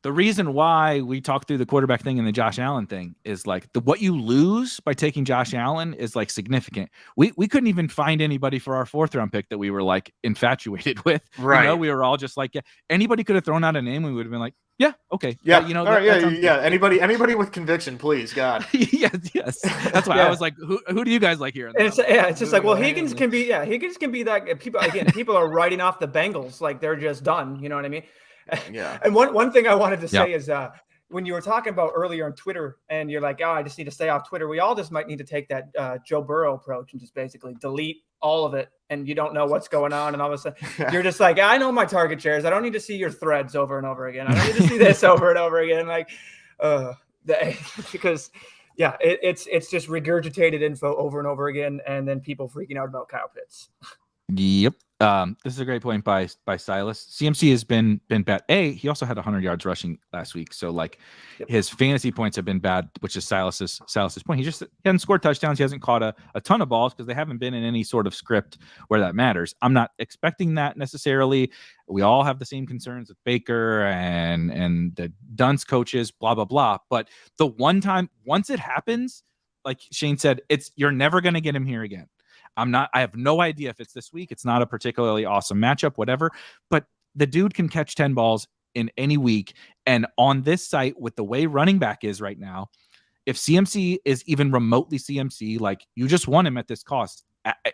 the reason why we talked through the quarterback thing and the Josh Allen thing is like what you lose by taking Josh Allen is like significant. We couldn't even find anybody for our 4th round pick that we were like infatuated with. Right. We were all just like, anybody could have thrown out a name. We would have been like, yeah, okay. Yeah. All right, Anybody with conviction, please, God. yes. That's why I was like, who do you guys like here? And it's just like, well, Higgins can be that. People are writing off the Bengals like they're just done. You know what I mean? Yeah. And one thing I wanted to say is when you were talking about earlier on Twitter and you're like, I just need to stay off Twitter. We all just might need to take that Joe Burrow approach and just basically delete all of it. And you don't know what's going on. And all of a sudden you're just like, I know my target shares. I don't need to see your threads over and over again. I don't need to see this over and over again. Like, because it's just regurgitated info over and over again. And then people freaking out about Kyle Pitts. Yep. This is a great point by Silas. CMC has been bad. He also had 100 yards rushing last week, so like his fantasy points have been bad, which is Silas's point. He hasn't scored touchdowns. He hasn't caught a ton of balls because they haven't been in any sort of script where that matters. I'm not expecting that necessarily. We all have the same concerns with Baker and the Dunce coaches, blah blah blah. But the once it happens, like Shane said, you're never going to get him here again. I have no idea if it's this week. It's not a particularly awesome matchup, whatever, but the dude can catch 10 balls in any week. And on this site with the way running back is right now, if CMC is even remotely CMC, like you just want him at this cost,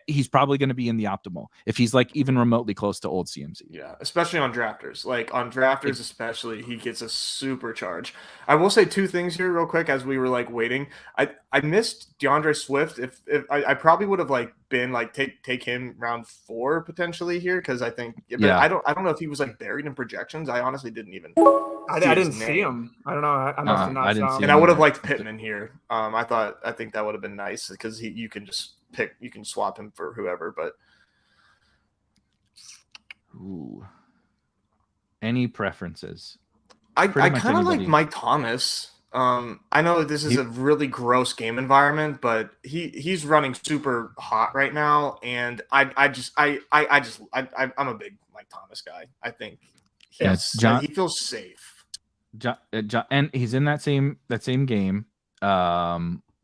he's probably going to be in the optimal if he's like even remotely close to old CMC. Yeah, especially on drafters. Like on drafters, especially, he gets a super charge. I will say 2 things here real quick as we were like waiting. I missed DeAndre Swift. If I probably would have like been like take him round 4 potentially here because I think. But I don't know if he was like buried in projections. I honestly didn't even. I didn't see him. I don't know. I must have not saw him. And I would have liked Pittman here. I think that would have been nice because you can just you can swap him for whoever, but any preferences? I kind of like Mike Thomas. I know this is a really gross game environment, but he's running super hot right now, and I'm a big Mike Thomas guy. I think he feels safe. And he's in that same game.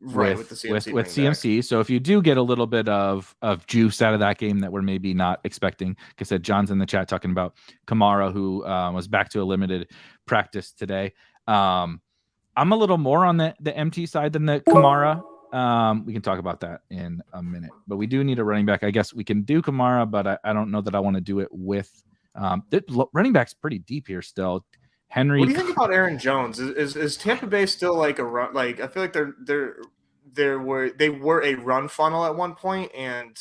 With CMC. So if you do get a little bit of juice out of that game that we're maybe not expecting, like I said, John's in the chat talking about Kamara, who was back to a limited practice today. I'm a little more on the MT side than the Kamara. We can talk about that in a minute, but we do need a running back. I guess we can do Kamara, but I don't know that I want to do it with running back's pretty deep here still. Henry. What do you think about Aaron Jones? Is Tampa Bay still like a run? Like I feel like they were a run funnel at one point, and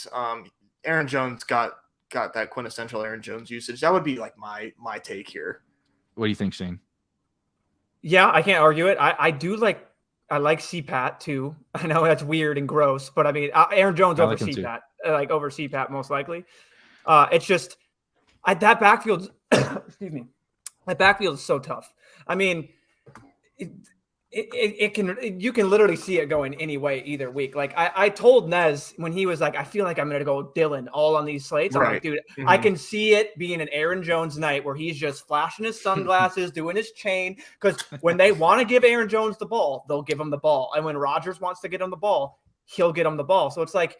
Aaron Jones got that quintessential Aaron Jones usage. That would be like my take here. What do you think, Shane? Yeah, I can't argue it. I do like CPAT too. I know that's weird and gross, but I mean Aaron Jones over CPAT, like over CPAT most likely. It's just that backfield. Excuse me. That backfield is so tough. I mean, it can you can literally see it going any way either week. Like I told Nez when he was like, I feel like I'm gonna go Dylan all on these slates. I'm like, dude, I can see it being an Aaron Jones night where he's just flashing his sunglasses, doing his chain. Because when they want to give Aaron Jones the ball, they'll give him the ball, and when Rodgers wants to get him the ball, he'll get him the ball. So it's like,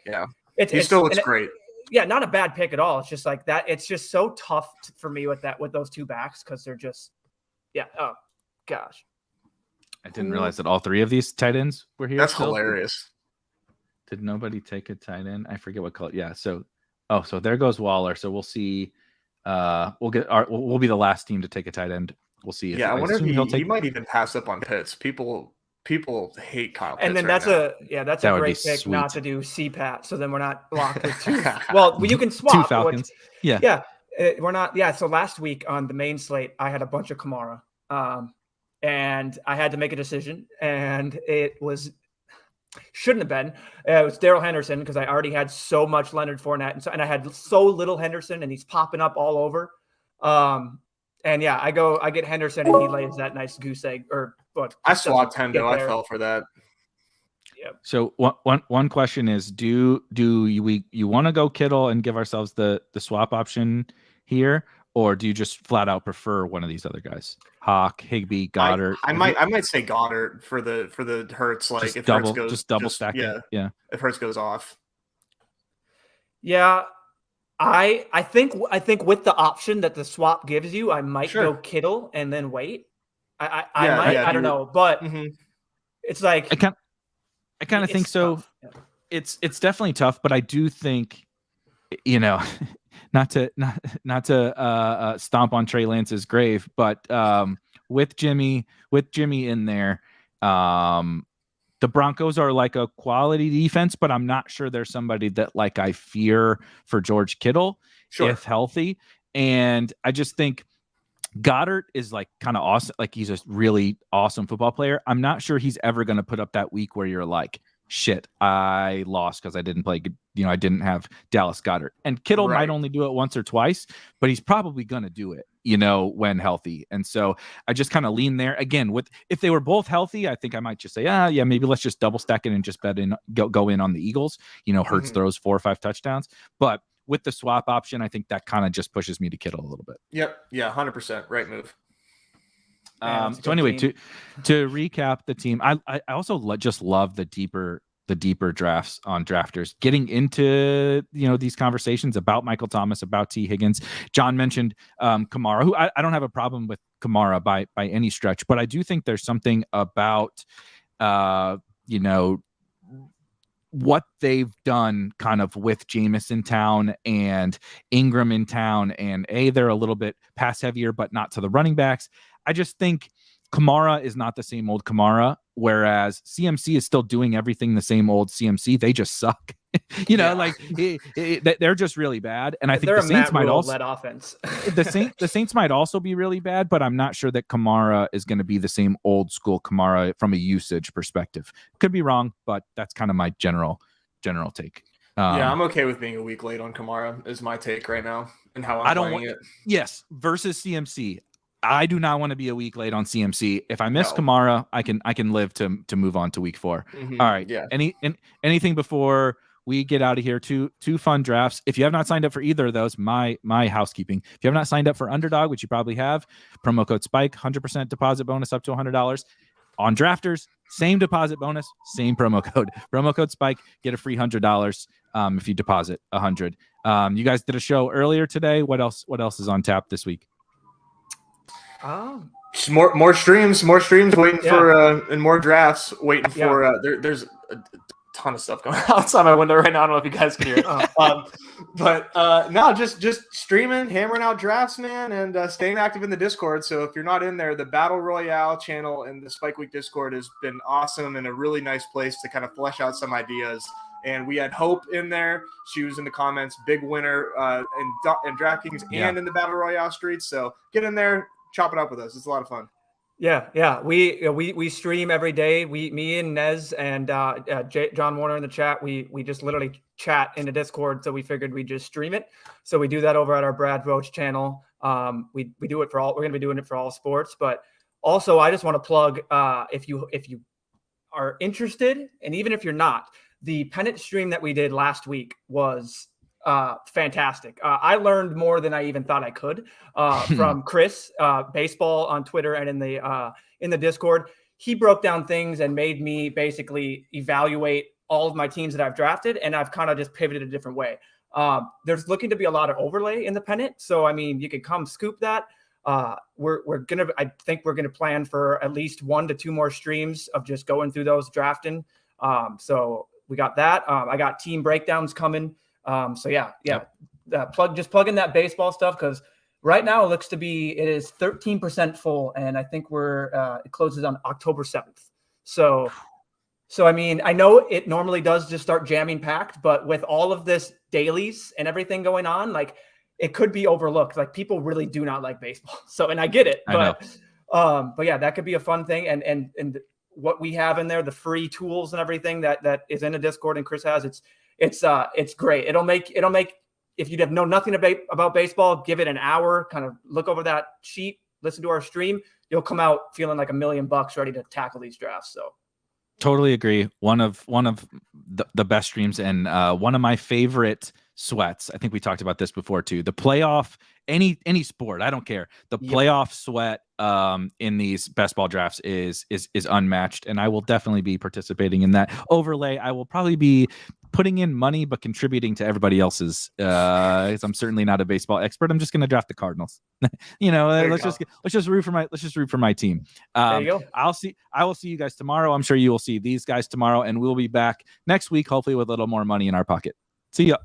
he still looks great. Yeah, not a bad pick at all. It's just like that. It's just so tough for me with those two backs because they're just, oh gosh. I didn't realize that all three of these tight ends were here. That's hilarious. Did nobody take a tight end? I forget what color. Yeah. So there goes Waller. So we'll see. We'll be the last team to take a tight end. We'll see. I wonder if he might even pass up on Pitts. People hate Kyle Pitts. And then that's a great pick not to do CPAT. So then we're not locked with two. Well, you can swap. Two Falcons. We're not. Yeah. So last week on the main slate, I had a bunch of Kamara, and I had to make a decision, and it shouldn't have been. It was Darrell Henderson because I already had so much Leonard Fournette, and I had so little Henderson, and he's popping up all over. And yeah, I get Henderson, and he lays that nice goose egg. Or what? I swapped Hendo. I fell for that. Yep. So one question is, do you want to go Kittle and give ourselves the swap option here, or do you just flat out prefer one of these other guys? Hawk, Higbee, Goddard. I might say Goddard for the Hurts. Like if Hurts goes, just double stack it. Yeah. If Hurts goes off. Yeah. I think with the option that the swap gives you, I might go Kittle and then wait. I don't know, but it's like I kind of think so. Tough. Yeah. It's definitely tough, but I do think, not to stomp on Trey Lance's grave, but with Jimmy in there, the Broncos are like a quality defense, but I'm not sure there's somebody that like I fear for George Kittle if healthy. And I just think Goddard is like kind of awesome. Like he's a really awesome football player. I'm not sure he's ever going to put up that week where you're like, shit, I lost because I didn't play good. I didn't have Dallas Goedert. And Kittle might only do it once or twice, but he's probably going to do it, when healthy. And so I just kind of lean there. Again, if they were both healthy, I think I might just say, maybe let's just double stack it and just go in on the Eagles. Hurts throws 4 or 5 touchdowns. But with the swap option, I think that kind of just pushes me to Kittle a little bit. Yep. Yeah, 100%. Right move. So anyway, to recap the team, I also just love the deeper drafts on drafters, getting into these conversations about Michael Thomas, about T. Higgins. John mentioned Kamara, who I don't have a problem with Kamara by any stretch, but I do think there's something about what they've done kind of with Jameis in town and Ingram in town, and they're a little bit pass heavier, but not to the running backs. I just think Kamara is not the same old Kamara, whereas CMC is still doing everything the same old CMC. They just suck. They're just really bad. And I think the Saints might also led offense. the Saints might also be really bad, but I'm not sure that Kamara is going to be the same old school Kamara from a usage perspective. Could be wrong, but that's kind of my general take. I'm okay with being a week late on Kamara is my take right now and how I'm playing it. Yes, versus CMC. I do not want to be a week late on CMC. If I miss Kamara, I can live to move on to week 4. Mm-hmm. All right. Yeah. Anything before we get out of here? Two fun drafts. If you have not signed up for either of those, my housekeeping. If you have not signed up for Underdog, which you probably have, promo code Spike, 100% deposit bonus up to $100. On drafters, same deposit bonus, same promo code. Promo code Spike, get a free $100 if you deposit $100. You guys did a show earlier today. What else is on tap this week? More streams waiting for and more drafts waiting for there's ton of stuff going outside my window right now. I don't know if you guys can hear it. But no, just streaming, hammering out drafts, man, and staying active in the Discord. So if you're not in there, the Battle Royale channel and the Spike Week Discord has been awesome and a really nice place to kind of flesh out some ideas. And we had Hope in there. She was in the comments, big winner in DraftKings and in the Battle Royale streets. So get in there, chop it up with us. It's a lot of fun. Yeah. We stream every day. Me and Nez and John Warner in the chat. We just literally chat in the Discord. So we figured we'd just stream it. So we do that over at our Brad Roach channel. We do it for all. We're going to be doing it for all sports. But also, I just want to plug if you are interested, and even if you're not, the pennant stream that we did last week was fantastic. I learned more than I even thought I could from Chris, baseball on Twitter and in the Discord. He broke down things and made me basically evaluate all of my teams that I've drafted, and I've kind of just pivoted a different way. There's looking to be a lot of overlay in the pennant, so I mean, you can come scoop that. I think we're gonna plan for at least 1 to 2 more streams of just going through those drafting. So we got that. I got team breakdowns coming. Plug in that baseball stuff, because right now it is 13% full, and I think it closes on October 7th. So I mean, I know it normally does just start jamming packed, but with all of this dailies and everything going on, like, it could be overlooked. Like, people really do not like baseball. So, and I get it, but yeah, that could be a fun thing. And what we have in there, the free tools and everything that is in the Discord and Chris has, it's great. It'll make if you know nothing about baseball, give it an hour, kind of look over that sheet, listen to our stream, you'll come out feeling like $1 million ready to tackle these drafts. So totally agree. One of the best streams, and one of my favorite sweats. I think we talked about this before too. The playoff, any sport, I don't care. The playoff sweat in these best ball drafts is unmatched, and I will definitely be participating in that. Overlay, I will probably be putting in money but contributing to everybody else's. Because I'm certainly not a baseball expert. I'm just going to draft the Cardinals. Let's just root for my team. There you go. I will see you guys tomorrow. I'm sure you will see these guys tomorrow, and we'll be back next week, hopefully with a little more money in our pocket. See ya.